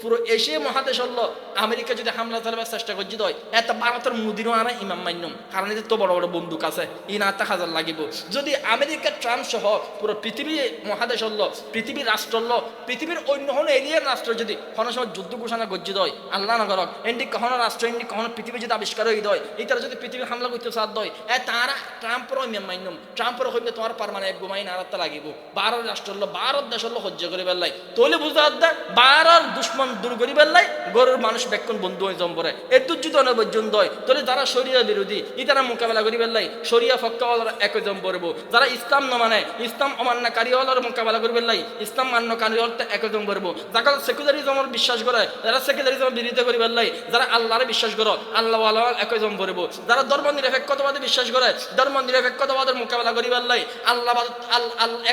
Speaker 2: পুরো এশিয়া মহাদেশ হলো আমেরিকা যদি হামলা চালাবার চেষ্টা করছি দয় এত ভারতের মুদিরও আনা ইমাম মান্যম কারণ এতে তো বড় বড় বন্দুক আছে ই না 1000 লাগিব যদি আমেরিকা ট্রাম্প সহ পুরো পৃথিবী মহাদেশ হলো পৃথিবীর রাষ্ট্র হলো পৃথিবীর অন্য কোনো এলিয়ান রাষ্ট্র যদি কোনো সময় যুদ্ধ ঘোষণা করছি দয় আল্লাহ না করক এন্ডি কখনো রাষ্ট্র এন্ডি কখনো পৃথিবী যদি আবিষ্কার হয়ে দয় এই তারা যদি পৃথিবী হামলা করতে সাথ দয় তারা ট্রাম্পেরও ইমাম মান্যম ট্রাম্পেরও হইলে তোমার পারমানেন্ট বোমাই নাড়াতে লাগিব 12 রাষ্ট্র হলো 12 দেশ হলো সহ্য করে বেল্লাই তোলে বুঝতে হাত দেয় 12 দুশ্মন দূর করি বেল্লাই গরুর মানুষ বেক্ষণ বন্ধু হয়ে জম্বরে এর দুর্যুত অনবর্জন দয় তোলে যারা শরিয়া বিরোধী ই তারা মোকাবেলা করি বেল্লাই শরিয়া ফক্কাওয়ালারা একই জম্বরব যারা ইসলাম না মানে ইসলাম অমান্যকারী হলার মোকাবেলা করি বেল্লাই ইসলাম মান্যকারী হলতে একই জম্বরব যারা সেকুলারিজমের বিশ্বাস করে যারা সেকুলারিজমের বিরোধিতা করি বেল্লাই যারা আল্লাহরে বিশ্বাস করো আল্লাহ আল্লাহ একই জম্বরব যারা ধর্ম নিরপেক্ষতাবাদে বিশ্বাস করে ধর্ম নিরপেক্ষতাবাদের মোকাবেলা করি বেল্লাই আল্লাহবাদ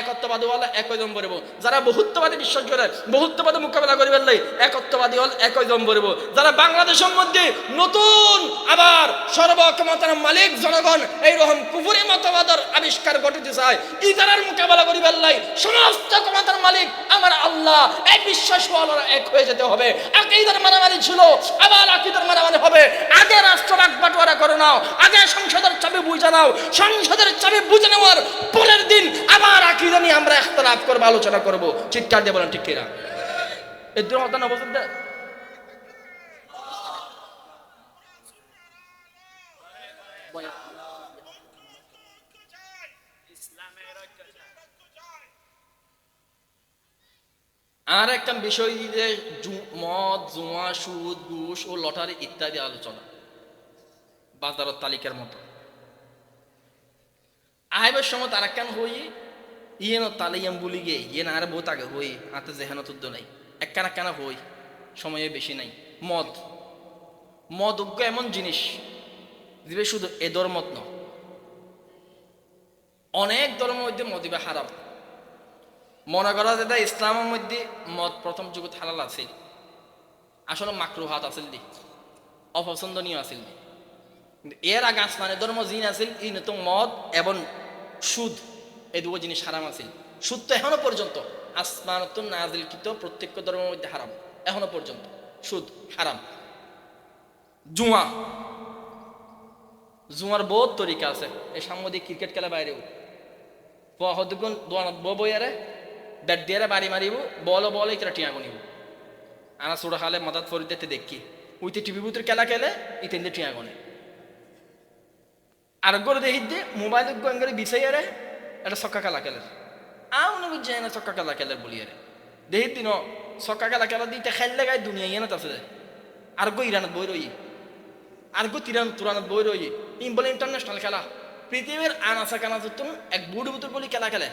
Speaker 2: একত্ববাদী হল একই জম্বরব যারা বহুত্ববাদী বিশ্বাস করে বহুত্ববাদী মোকাবেলা করি বেল্লাই একত্ববাদী হল একই জম্বরব যারা বাংলাদেশের মধ্যে নতুন আবার সর্বক্ষমতার মালিক জনগণ এইরকম কুফরি মতবাদের আবিষ্কার ঘটিতে চায় ইতারার মোকাবেলা করি বেল্লাই সমস্ত ক্ষমতার মালিক আমার আল্লাহ এই বিশ্বাস হওয়ার এক হয়ে যেতে হবে আকীদার মারামারি ছিল আবার আকীদার মারামারি হবে আগে রাষ্ট্র বাটোয়ারা করে নাও আগে সংসদের চাবি বুঝে নাও সংসদের চাবি বুঝে নেওয়ার পরের দিন আবার আকীদা নিয়ে আমরা ইখতিলাফ করব আলোচনা করব চিৎকার দিয়ে বলেন ঠিক কিনা এই দুই কথা নবসদ দে আর একটা বিষয় যে মদ জুয়া সুদ ঘুষ ও লটারি ইত্যাদি আলোচনা বাজারের তালিকার মতো আইবের সময় তার একখান হই ইয়ে তালিয়াম বলি গে ইয়ে না আর বহুত আগে হই হাতে যেখানে তুদ্দ নাই একখানা হই সময়ে বেশি নাই মদ এমন জিনিস যে শুধু এ ধর্মত ন অনেক ধর্মের মধ্যে মদিবে হারাম মনে করা যেটা ইসলামের মধ্যে মদ প্রথম যুগত হালাল আছিল আসলে মাকরুহাত আছিল দি অপছন্দনীয় আছিল দি এর আগে আসমানে ধর্ম জিন আছিল ই তো মদ এবং সুদ এই দুটো জিনিস হারাম আছিল সুদ তো এখনো পর্যন্ত আসমানত নাজিলকৃত প্রত্যেক ধর্মের মধ্যে হারাম এখনো পর্যন্ত সুদ হারাম জুয়ার বহুত তরিকা আছে এই সাংবাদিক ক্রিকেট খেলা বাইরেও হদগুন বইয়ারে ব্যাট দিয়ে বাড়ি মারিব বল ইতরা টিয়া গনিব আনা ছোড়া খালে মদাত ফরিদেতে দেখি উইতে টিভি বুতের খেলা খেলে ইতেন টিয়া গনে আর গরে দেখি দিয়ে মোবাইল গঙ্গারে বিছাইয়ারে এটা ছক্কা খেলা খেলে আউনে বুঝে না ছক্কা খেলা খেলে বলিয়ারে দেখি দিন ছক্কা খেলা দিতে খেললে গায়ে দুনিয়া ইয়ে না আছে আর গো ইরানত বই রই আর গো তুরানত বই রই ইম বলে ইন্টারন্যাশনাল খেলা পৃথিবীর আনাচা কানাচুন এক বুড়ি বুতুর বলি খেলা খেলে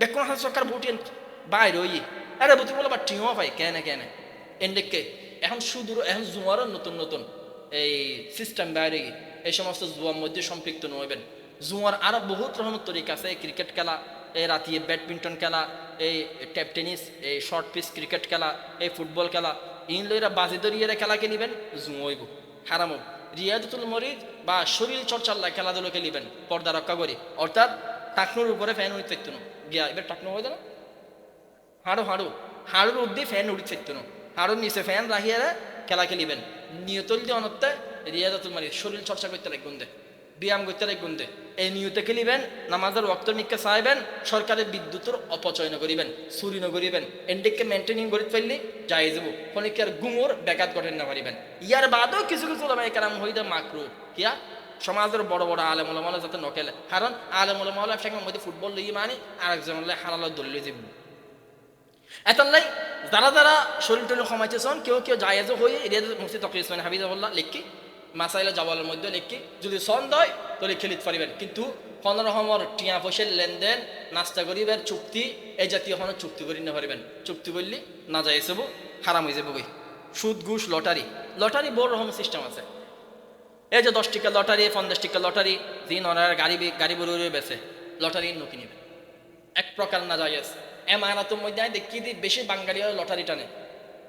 Speaker 2: বেকুন হাত সরকার বুটিয়েন বাইর হই আরে বুতুর বলে বা টিও পাই কেনে এন্ডেককে এখন সুদূর এখন জুয়ারও নতুন নতুন এই সিস্টেম বাইরে এই সমস্ত জুয়ার মধ্যে সম্পৃক্ত নইবেন জুয়ার আরো বহুত রকমের তরিকা আছে ক্রিকেট খেলা এই রাতিয়ে ব্যাডমিন্টন খেলা এই টেপ টেনিস এই শর্ট পিচ ক্রিকেট খেলা এই ফুটবল খেলা ইন লইরা বাজি দরিয়ে খেলাকে নিবেন জুয়ব হারামো রিয়াদতুল মরিদ বা শরীর চর্চার খেলাধুলো খেলিবেন পর্দা রক্ষা করি অর্থাৎ টাকনুর উপরে ফ্যান উড়ি থাকতো না গিয়া এবার টাকনু হয়ে না হাড়ুর উদ্দি ফ্যান উড়ি থাকতো না হাড়ুর নিচে ফ্যান রাখিয়ে খেলা খেলিবেন নিয়তল দিয়ে অনত্তে রিয়াদতুল মরিদ শরীর চর্চা করতে লাগবেন দে ব্যায়াম করতে লাগবেন দে এই নিয়তে খেলিবেন নামাজের ওয়াক্ত নিকা চাইবেন সরকারের বিদ্যুতের অপচয় করিবেন চুরি করিবেন এন্ডিককে মেনটেনিং করে ফেললি যাই যাব খনিকার গুমর ব্যাঘাত ঘটেন না পারিবেন ইয়ার বাদও কিছু কিছু কারাম হইতে মাকরু কিয়া সমাজের বড় বড় আলেম ওলামা যাতে নকেলে কারণ আলেম ওলামা একসঙ্গে মধ্যে ফুটবল লইয়ে মানে আরেকজন হারাল দলীয় যাব এখন নাই যারা যারা শরীর টরীর কমাইতেছেন কেউ জায়েজ হয়ে রিয়াদ মুফতি তকরির ইসলাম হাফিজাহুল্লাহ লিখি মাসাইলা জাওয়ালের মধ্যে লিখি যদি ছন্দ হয় তাহলে খেলিত পারিবেন কিন্তু কোন রকমের টিয়া পয়সার লেনদেন নাস্তা করিবেন চুক্তি এই জাতীয় কোনো চুক্তি করি না পারিবেন চুক্তি করলে না যায় এসব হারাম হয়ে যাবো সুদ ঘুষ লটারি বড় রকম সিস্টেম আছে এই যে 10 টাকা লটারি 50 টাকা লটারি দিন ওনার গাড়ি বড় বেছে লটারি নকি নেবে এক প্রকার না যায় এমারাতের মধ্যে দেখি দিই বেশি বাঙালি লটারি টানে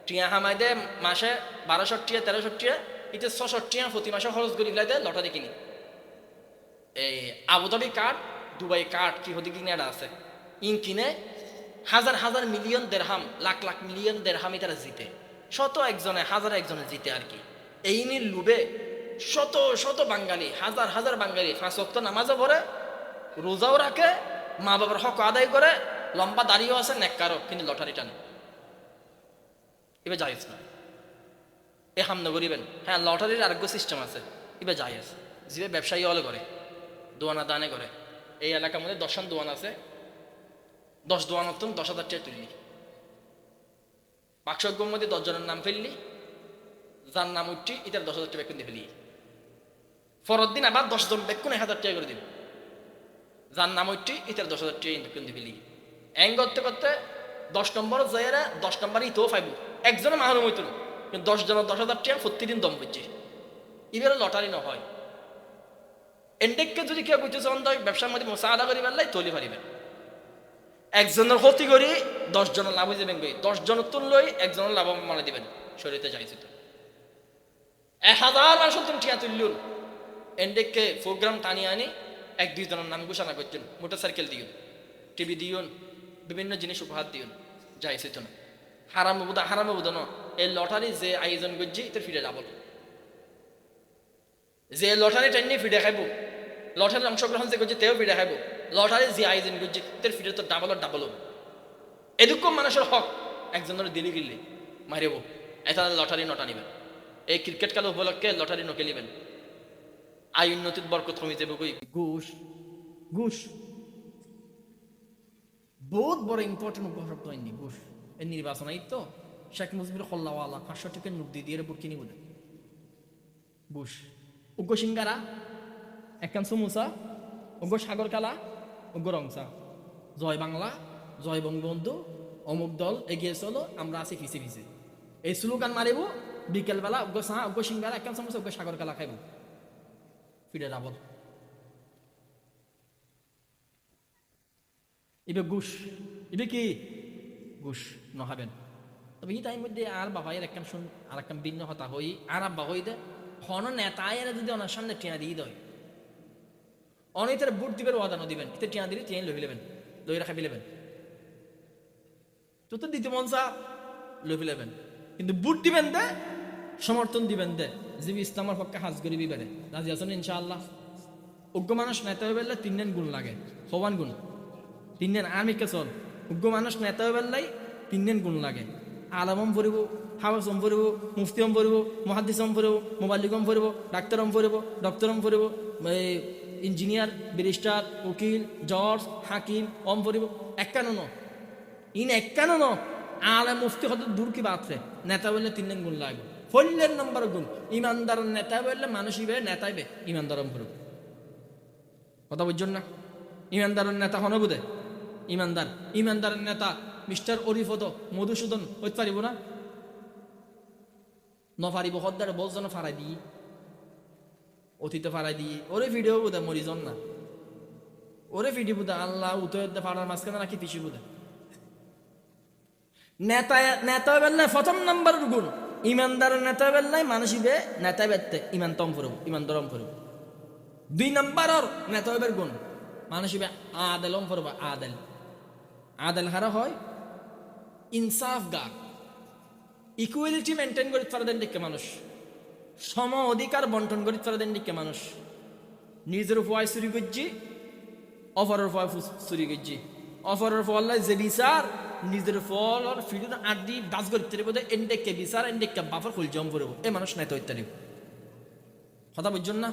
Speaker 2: টিয়া হামাই দে মাসে 1200 টিয়া 1300 টিয়া এটা 600 টিয়া প্রতি মাসে খরচ করি ফেলাই লটারি কিনি এই আবুধাবি কার্ড দুবাই কার্ড কি হতে কিনে এটা আছে ইন কিনে হাজার হাজার মিলিয়ন দেড়হাম লাখ লাখ মিলিয়ন দেড়হাম তারা জিতে হাজার একজনে জিতে আর কি এই নিয়ে লুবে শত শত বাঙালি হাজার হাজার বাঙালি 5 ওয়াক্ত নামাজও পড়ে রোজাও রাখে মা বাবার হক আদায় করে লম্বা দাড়িও আছে নেককারও কিন্তু লটারি টানে এবার জায়েজ না এ হাম নগরিবেন হ্যাঁ লটারির আরোগ্য সিস্টেম আছে এবার জায়েজ যে ব্যবসায়ী হলে করে দোয়ানা দানে করে এই এলাকার মধ্যে 10 দোয়ান আছে 10 দোয়ান নতুন 10,000 টাকা তুললি বাক্সজ্ঞর মধ্যে 10 জনের নাম ফেললি যার নাম উঠছি এটার 10,000 টাকা বেকুন দিয়ে ফেলি পরের দিন আবার 10 জন বেকুন 1,000 টাকা করে দিন যার নাম উঠছি এটার 10,000 টাকা বেকুন দিয়ে ফেলি এং করতে করতে 10 নম্বর যাইরা 10 নম্বরই তো পাইব একজনে মাহরুম হইতো কিন্তু 10 জনের 10,000 টাকা প্রতিদিন দম করছে এবারে লটারি না হয় এন্ডেককে যদি কেউ বুঝতে চান ব্যবসার মধ্যে মোসাদা করি পারলে তৈরি পারিবেন একজনের ক্ষতি করি 10 জনের লাভ হয়ে যাবেন 10 জনের তুললই একজনের লাভ মানে দিবেন শরীরে যাইছে তো 1000 মানুষ তুমি ঠিয়া তুললুন এন্ডেককে প্রোগ্রাম টানিয়ে আনি 1-2 জনের নাম ঘোষণা করছেন মোটরসাইকেল দিউন টিভি দিউন বিভিন্ন জিনিস উপহার দিউন যাইছে তো না হারাম বুধা ন এই লটারি যে আয়োজন করছি এটা ফিরে যাব যে লটারি টাইনি ফিরে খাইব লটারির অংশগ্রহণ যে করছে তেও ফিরে খাইব লটারি যে আয়োজন করছে তার ফিরে তো ডাবল এরকম মানুষের হক একজনের দিলি গিলি মারিব এটা লটারি নটা নিবেন এই ক্রিকেট খেলা উপলক্ষে লটারি নকেলিবেন আই উন্নতির বরকত কমে যাবে কই ঘুষ বহুত বড় ইম্পর্টেন্ট উপশব্দ হয়নি ঘুষ এই নির্বাচন এই তো শেখ মুজিবুর খল্লাওয়ালা 500 টাকা নোট দিয়ে ভোট কিনি বলে ঘুষ উগ্র সিঙ্গারা একখান সমুসা উগ্র সাগর কালা উগ্র রংসা জয় বাংলা জয় বঙ্গবন্ধু অমুক দল এগিয়ে চলো আমরা আছি ফিসে এই স্লোগান মারিব বিকেলবেলা উগ্র চা উগ্র সিঙ্গারা একখান সমুসা উগ্র সাগর কালা খাইব ফিরে যাব এবার ঘুষ এবার কি ঘুষ নহাবেন তবে এই টাইম মধ্যে আর বাবাইয়ের একখান শুন আর একখান ভিন্ন হতা হই আর আব্বা হই দে হন নেতায়ের যদি ওনার সামনে টিয়া দিয়ে দেয় অনেকের বুট দিবেন ওয়াদানো দিবেন এতে টিয়া দিলে টিয়া লই ফেলেবেন লই রাখা ফেলেবেন তো দিতে মন চা লই ফেলেবেন কিন্তু বুট দিবেন দে সমর্থন দিবেন দে জিবি ইসলামের পক্ষে হাজ করি বিবারে রাজি আছেন ইনশাআল্লাহ উগ্র মানুষ নেতা হয়ে বেললে 3 গুণ লাগে সবান গুণ 3 আমি কে চল উগ্র মানুষ নেতা হয়ে বেললাই 3 গুণ লাগে আলমম পড়ব হাওয়াসম পড়ব মুফতিম পড়ব মুহাদ্দিসম পড়ব মুবাল্লিগম পড়ব ডাক্তারম পড়ব ডক্টরম পড়ব ইঞ্জিনিয়ার ব্যারিস্টার উকিল জজ হাকিম অম পড়ব একান্ন ইন একান্ন আলে মুফতি হতে দূর কি বাতরে নেতা বললে 3 গুণ লাগবে
Speaker 1: ফল্লের নম্বর গুণ ইমানদার নেতা বললে মানুষ ইবে নেতাইবে ইমানদারম করব কথা বুঝছেন না ইমানদারের নেতা হন বুধে ইমানদারের নেতা মিস্টার অরিফত মধুসূদন হইতে পারিব না নফারিব হদ্দার বলজন ফারাই দিই অতীতে ফারাই দিই ওরে ভিডিও বুধে মরিজন না ওরে ভিডিও বুধে আল্লাহ উতরে ফাড়ার মাঝখানে নাকি পিছিয়ে বুধে নেতা বেললে প্রথম নাম্বার গুণ ইমানদারের নেতা বেললাই মানসিবে নেতা বেতে ইমান তম ফুরব ইমান দরম ফুরব 2 নাম্বারর নেতা বের গুণ মানসিবে আদেলম ফুরব আদেল হারা হয় ইনসাফ গার ইকুয়ালিটি মেনটেন করিতে পারে দেন দিকে মানুষ সম অধিকার বন্টন করিতে পারে দেন দিকে মানুষ নিজের উপায় চুরি করছি অফারের উপায় চুরি করছি অফারের ফল যে বিচার নিজের ফল আর ফিডুর আড্ডি ডাস করতে বোধ এন্ডেককে বিচার এন্ডেককে বাফার খুল জম করব এ মানুষ নেতা ইত্যাদি কথা বুঝছেন না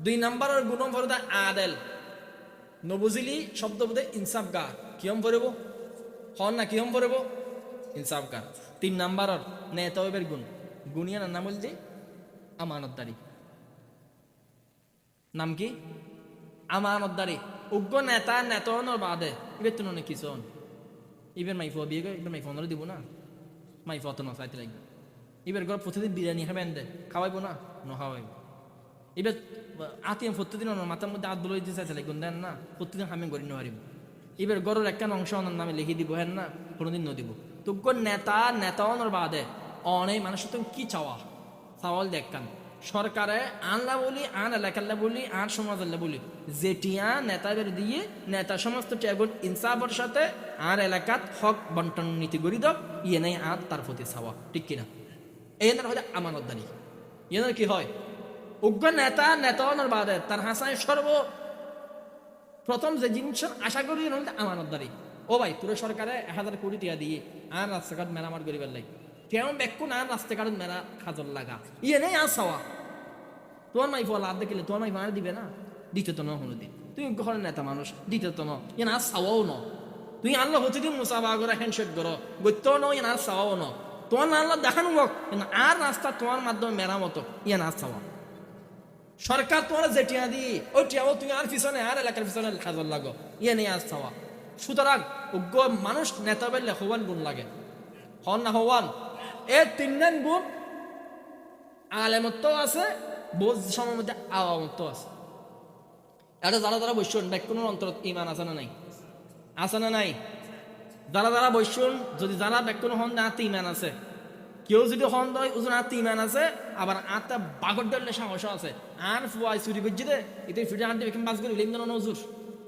Speaker 1: 2 নাম্বারের গুণম ফরদা আদেল নবুজিলি শব্দ বোধে ইনসাফ গার কিয়ম পড়ব হন না কিয়ম পড়ব ইনসাফ গার 3 নাম্বারের নেতা হইবের গুণ গুণিয়া নাম বলতে আমানতদারি নাম কি আমানতদারি উগ্র নেতা নেতনের বাদে এবার তো অনেক কিছু এবার মাইফ বিয়ে করে এবার মাইফ দিব না মাইফ অত না চাইতে লাগবে এবার ঘর প্রতিদিন বিরিয়ানি খাবেন দে খাওয়াইবো না খাওয়াইব এবার আতি প্রতিদিন মাথার মধ্যে হাত বলে দিতে চাইতে লাগবেন দেন না প্রতিদিন আমি করি নেওয়ারিব এবার গরের একটা অংশ ওনার নামে লিখে দিব হ্যাঁ না কোনোদিন নদিব তোগ্য নেতাওয়ানোর বাদে অনেক মানুষের তো কি চাওয়া চাওয়াল দেখান সরকারে আনলা বলি আন এলাকাল্লা বলি আন সমাজল্লা বলি যেটিয়া নেতাদের দিয়ে নেতা সমস্ত টেগুন ইনসাফের সাথে আর এলাকাত হক বন্টন নীতি গড়ি দাও ইয়ে নেই আর তার প্রতি চাওয়া ঠিক কিনা এই হয় আমানতদারি ইয়ে কি হয় উগ্র নেতাওয়ানোর বাদে তার হাসায় প্রথম যে জিনিস আশা করি আমানতদারি ও ভাই তোর সরকারে 1000 কোটি টাকা দিয়ে আর রাস্তাঘাট মেরামত করিবার লাগে কেমন বেকুন আর রাস্তাঘাট মেরা খাজল লাগা ইয়ে নেই আর চাওয়া তোমার মাই ফল আর দেখিলে তোমার মাই মারা দিবে না দিতে তো না হলো দিন তুমি ঘরের নেতা মানুষ দিতে তো না ইয়ে না চাওয়াও ন তুই আনলো হচ্ছে দিন মুসাফা করে হ্যান্ডশেক করো গত্য ন ইয়ে না চাওয়াও ন তোমার না আনলো দেখানো হোক কিন্তু আর রাস্তা তোমার মাধ্যমে মেরামতো ইয়ে না চাওয়া সরকার তোমার যেটিয়া দি ওই টিয়াও তুমি আর পিছনে আর এলাকার পিছনে খাজল লাগো ইয়ে নেই আর চাওয়া সুতরাং উগ্র মানুষ নেতা বেললে হওয়ান গুণ লাগে হন না হওয়ান এ 3 গুণ আলেমত্ব আছে বোঝ সময়ের মধ্যে আওয়ামত্ব আছে এটা যারা বৈশ্যন কোনো অন্তর ইমান আছে না নাই আছে না নাই যারা বৈশ্যন যদি যারা কোনো হন না ইমান আছে কেউ যদি হন দেয় ওজন আত্ম ইমান আছে আবার আত্মা বাগর ডলে সাহস আছে আর ফুয়াই চুরি করছি দে এটা ফিটে আনতে বেকিম বাস করি লিমন নজুর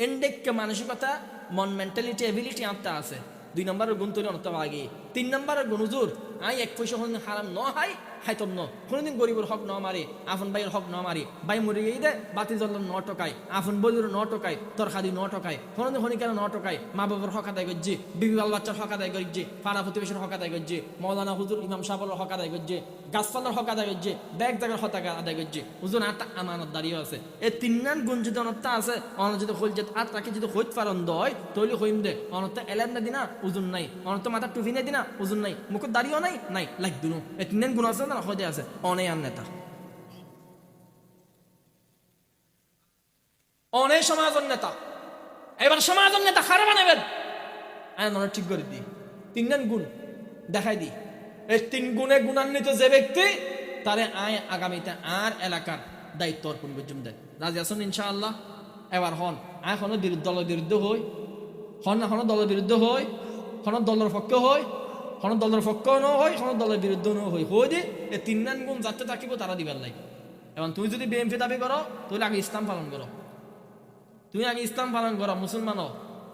Speaker 1: এন্ডেককে মানসিকতা মন মেন্টালিটি এবিলিটি আত্মা আছে 2 নম্বরের গুণ তৈরি অনেকটা আগে 3 নম্বরের গুণ হুজুর আই 1 পয়সা কোনদিন হারাম ন হাই হাইতম ন কোনদিন গরিবের হক ন মারি আপন ভাইয়ের হক ন মারি ভাই মরে গিয়ে দে বাতি জ্বল 9 টাকায় আপন বলির 9 টাকায় তোর খাদি 9 টাকায় কোনদিন হনিকার 9 টাকায় মা বাবার হক আদায় করছি বিবি বাল বাচ্চার হক আদায় করছি পাড়া প্রতিবেশীর হক আদায় করছি মৌলানা হুজুর ইমাম সাহেবের হক আদায় করছি গাছপালার হক আদায় করছি ব্যাগ জায়গার হক আদায় করছি হুজুর আত্মা আমানতদারিও আছে এই 3 গুণ যদি অনত্তা আছে অন যদি হল যে আর তাকে যদি হইত পারন দয় তৈলি হইম দে অনত্তা এলেন না দিনা ওজন নাই অনত্তা মাথা টুপি না দিনা ওজন নাই মুখের দাড়িও নাই লাগ দুনো এই 3 গুণ আছে না হয়ে আছে অনেক আর নেতা অনেক সমাজের নেতা এবার সমাজের নেতা খারাপ বানাবেন আয় মনে ঠিক করে দিই 3 গুণ দেখাই দিই এই 3 গুণে গুণান্বিত যে ব্যক্তি তারে আয় আগামীতে আর এলাকার দায়িত্ব অর্পণ করছেন দেয় রাজি আছেন ইনশাআল্লাহ এবার হন এখনো দলের বিরুদ্ধে হই হন এখনো দলের বিরুদ্ধে হই হন দলের পক্ষে হই হন দলের পক্ষেও ন হয় হন দলের বিরুদ্ধে ন হই দি এই 3 গুণ যাতে থাকিব তারা দিবার লাগে এবং তুমি যদি বিএমপি দাবি করো তাহলে আগে ইসলাম পালন করো তুমি আগে ইসলাম পালন করো মুসলমানও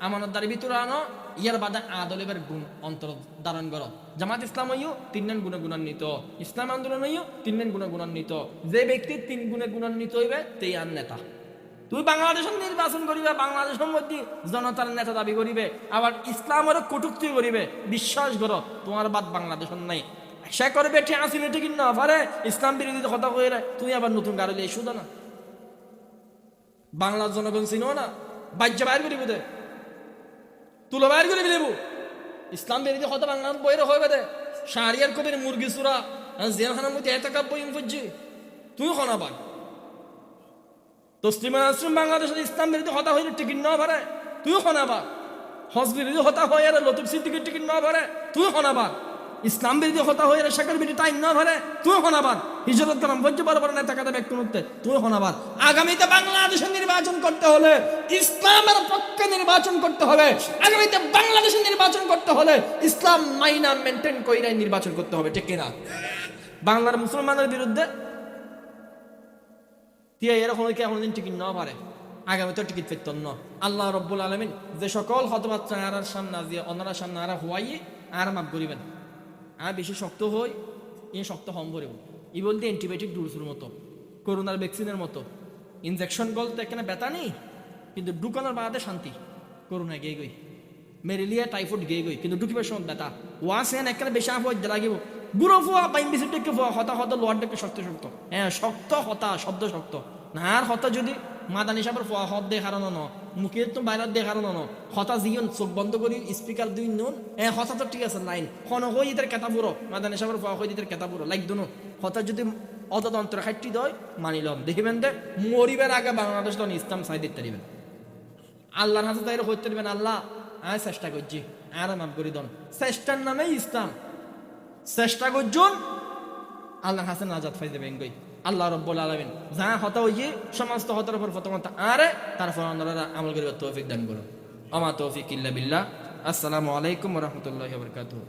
Speaker 1: আমানতদারি ভিতরে আনো ইয়ার বাদে আদলের গুণ অন্তর ধারণ করো জামাত ইসলাম হইও 3 গুণে গুণান্বিত ইসলাম আন্দোলন হইও 3 গুণে গুণান্বিত যে ব্যক্তি 3 গুণে গুণান্বিত হইবে তেই আর নেতা তুমি বাংলাদেশের নির্বাচন করিবে বাংলাদেশের মধ্যে জনতার নেতা দাবি করিবে আবার ইসলামের কটূক্তি করিবে বিশ্বাস করো তোমার বাদ বাংলাদেশের নাই সে করবে ঠিক আসি না ঠিক না পারে ইসলাম বিরোধী কথা কইরে তুমি আবার নতুন গাড়ি লিয়ে শুধু না বাংলার জনগণ চিনো না বাজ্য বাইর করিব দে তুলো বাইর করে দিলেব ইসলাম বিরোধী কথা বাংলার বইরে হইবে দে শাহরিয়ার কবির মুরগি চূড়া জেলখানার মধ্যে এতাকাব বইম ফুজি তুই খনাবার তসলিমা নাসরিন বাংলাদেশের ইসলাম বিরোধী হতা হইলে টিকিট না পারে তুই খনাবা হজ বিরোধী হতা হয়ে আর লতিফ সিদ্দিকের টিকিট না পারে তুই খনাবা ইসলাম বিরোধী হতা হয়ে আর শেখের বিরোধী টাইম না পারে তুই খনাবার হিজরত করাম বজ্জ বরাবর নেতা কাদা ব্যক্তি মুক্তে তুই খনাবার আগামীতে বাংলাদেশে নির্বাচন করতে হলে ইসলামের পক্ষে নির্বাচন করতে হবে আগামীতে বাংলাদেশে নির্বাচন করতে হলে ইসলাম মাইনা মেনটেন কইরাই নির্বাচন করতে হবে ঠিক কিনা বাংলার মুসলমানের বিরুদ্ধে তিয়া এরকম কোনোদিন টিকিট না পারে আগামী তো টিকিট পেত না আল্লাহ রব্বুল আলমিন যে সকল হতবাচ্চা আর সামনে দিয়ে অনারা সামনে আর হওয়াই আর মাপ করিবেন আর বেশি শক্ত হই ই শক্ত হম করিব ই বলতে অ্যান্টিবায়োটিক ডোজের মতো করোনার ভ্যাকসিনের মতো ইনজেকশন বলতে এখানে ব্যথা নেই কিন্তু ঢুকানোর বাদে শান্তি করোনা গিয়ে গই ম্যালেরিয়া টাইফয়েড গিয়ে গই কিন্তু ঢুকিবার সময় ব্যথা ওয়াসেন এখানে বেশি আফ লাগিব বুড়ো ফুয়া বাইন বেশি টেকে ফুয়া হতা হতা লোয়ার ডেকে শক্ত শক্ত হ্যাঁ শক্ত হতা শব্দ শক্ত না আর হতা যদি মাদানি সাহেবের ফুয়া হত দেখানো ন মুখের তো বাইরে দেখানো ন হতা জিয়ন চোখ বন্ধ করি স্পিকার দুই নুন হতা তো ঠিক আছে লাইন খন হই ইতার কেতা বুড়ো মাদানি সাহেবের ফুয়া হই ইতার কেতা বুড়ো লাইক দুনো হতা যদি অতন্ত্র খাইটি দয় মানিলাম দেখিবেন দে মরিবার আগে বাংলাদেশ তখন ইসলাম সাই দিতে দিবেন আল্লাহর হাতে তাই হইতে দিবেন আল্লাহ আমি চেষ্টা করছি আর মাফ করি দন চেষ্টার নামে ইসলাম চেষ্টা করছুন আল্লাহর হাসে নাজাত ফাই দেবেন গই আল্লাহ রব্বুল আলামিন যা হতা হইয়ে সমস্ত হতার উপর ফতমত আরে তারপর আপনারা আমল করিবার তৌফিক দান করুন আমা তৌফিক ইল্লা বিল্লাহ আসসালামু আলাইকুম ওয়া রাহমাতুল্লাহি ওয়া বারাকাতুহু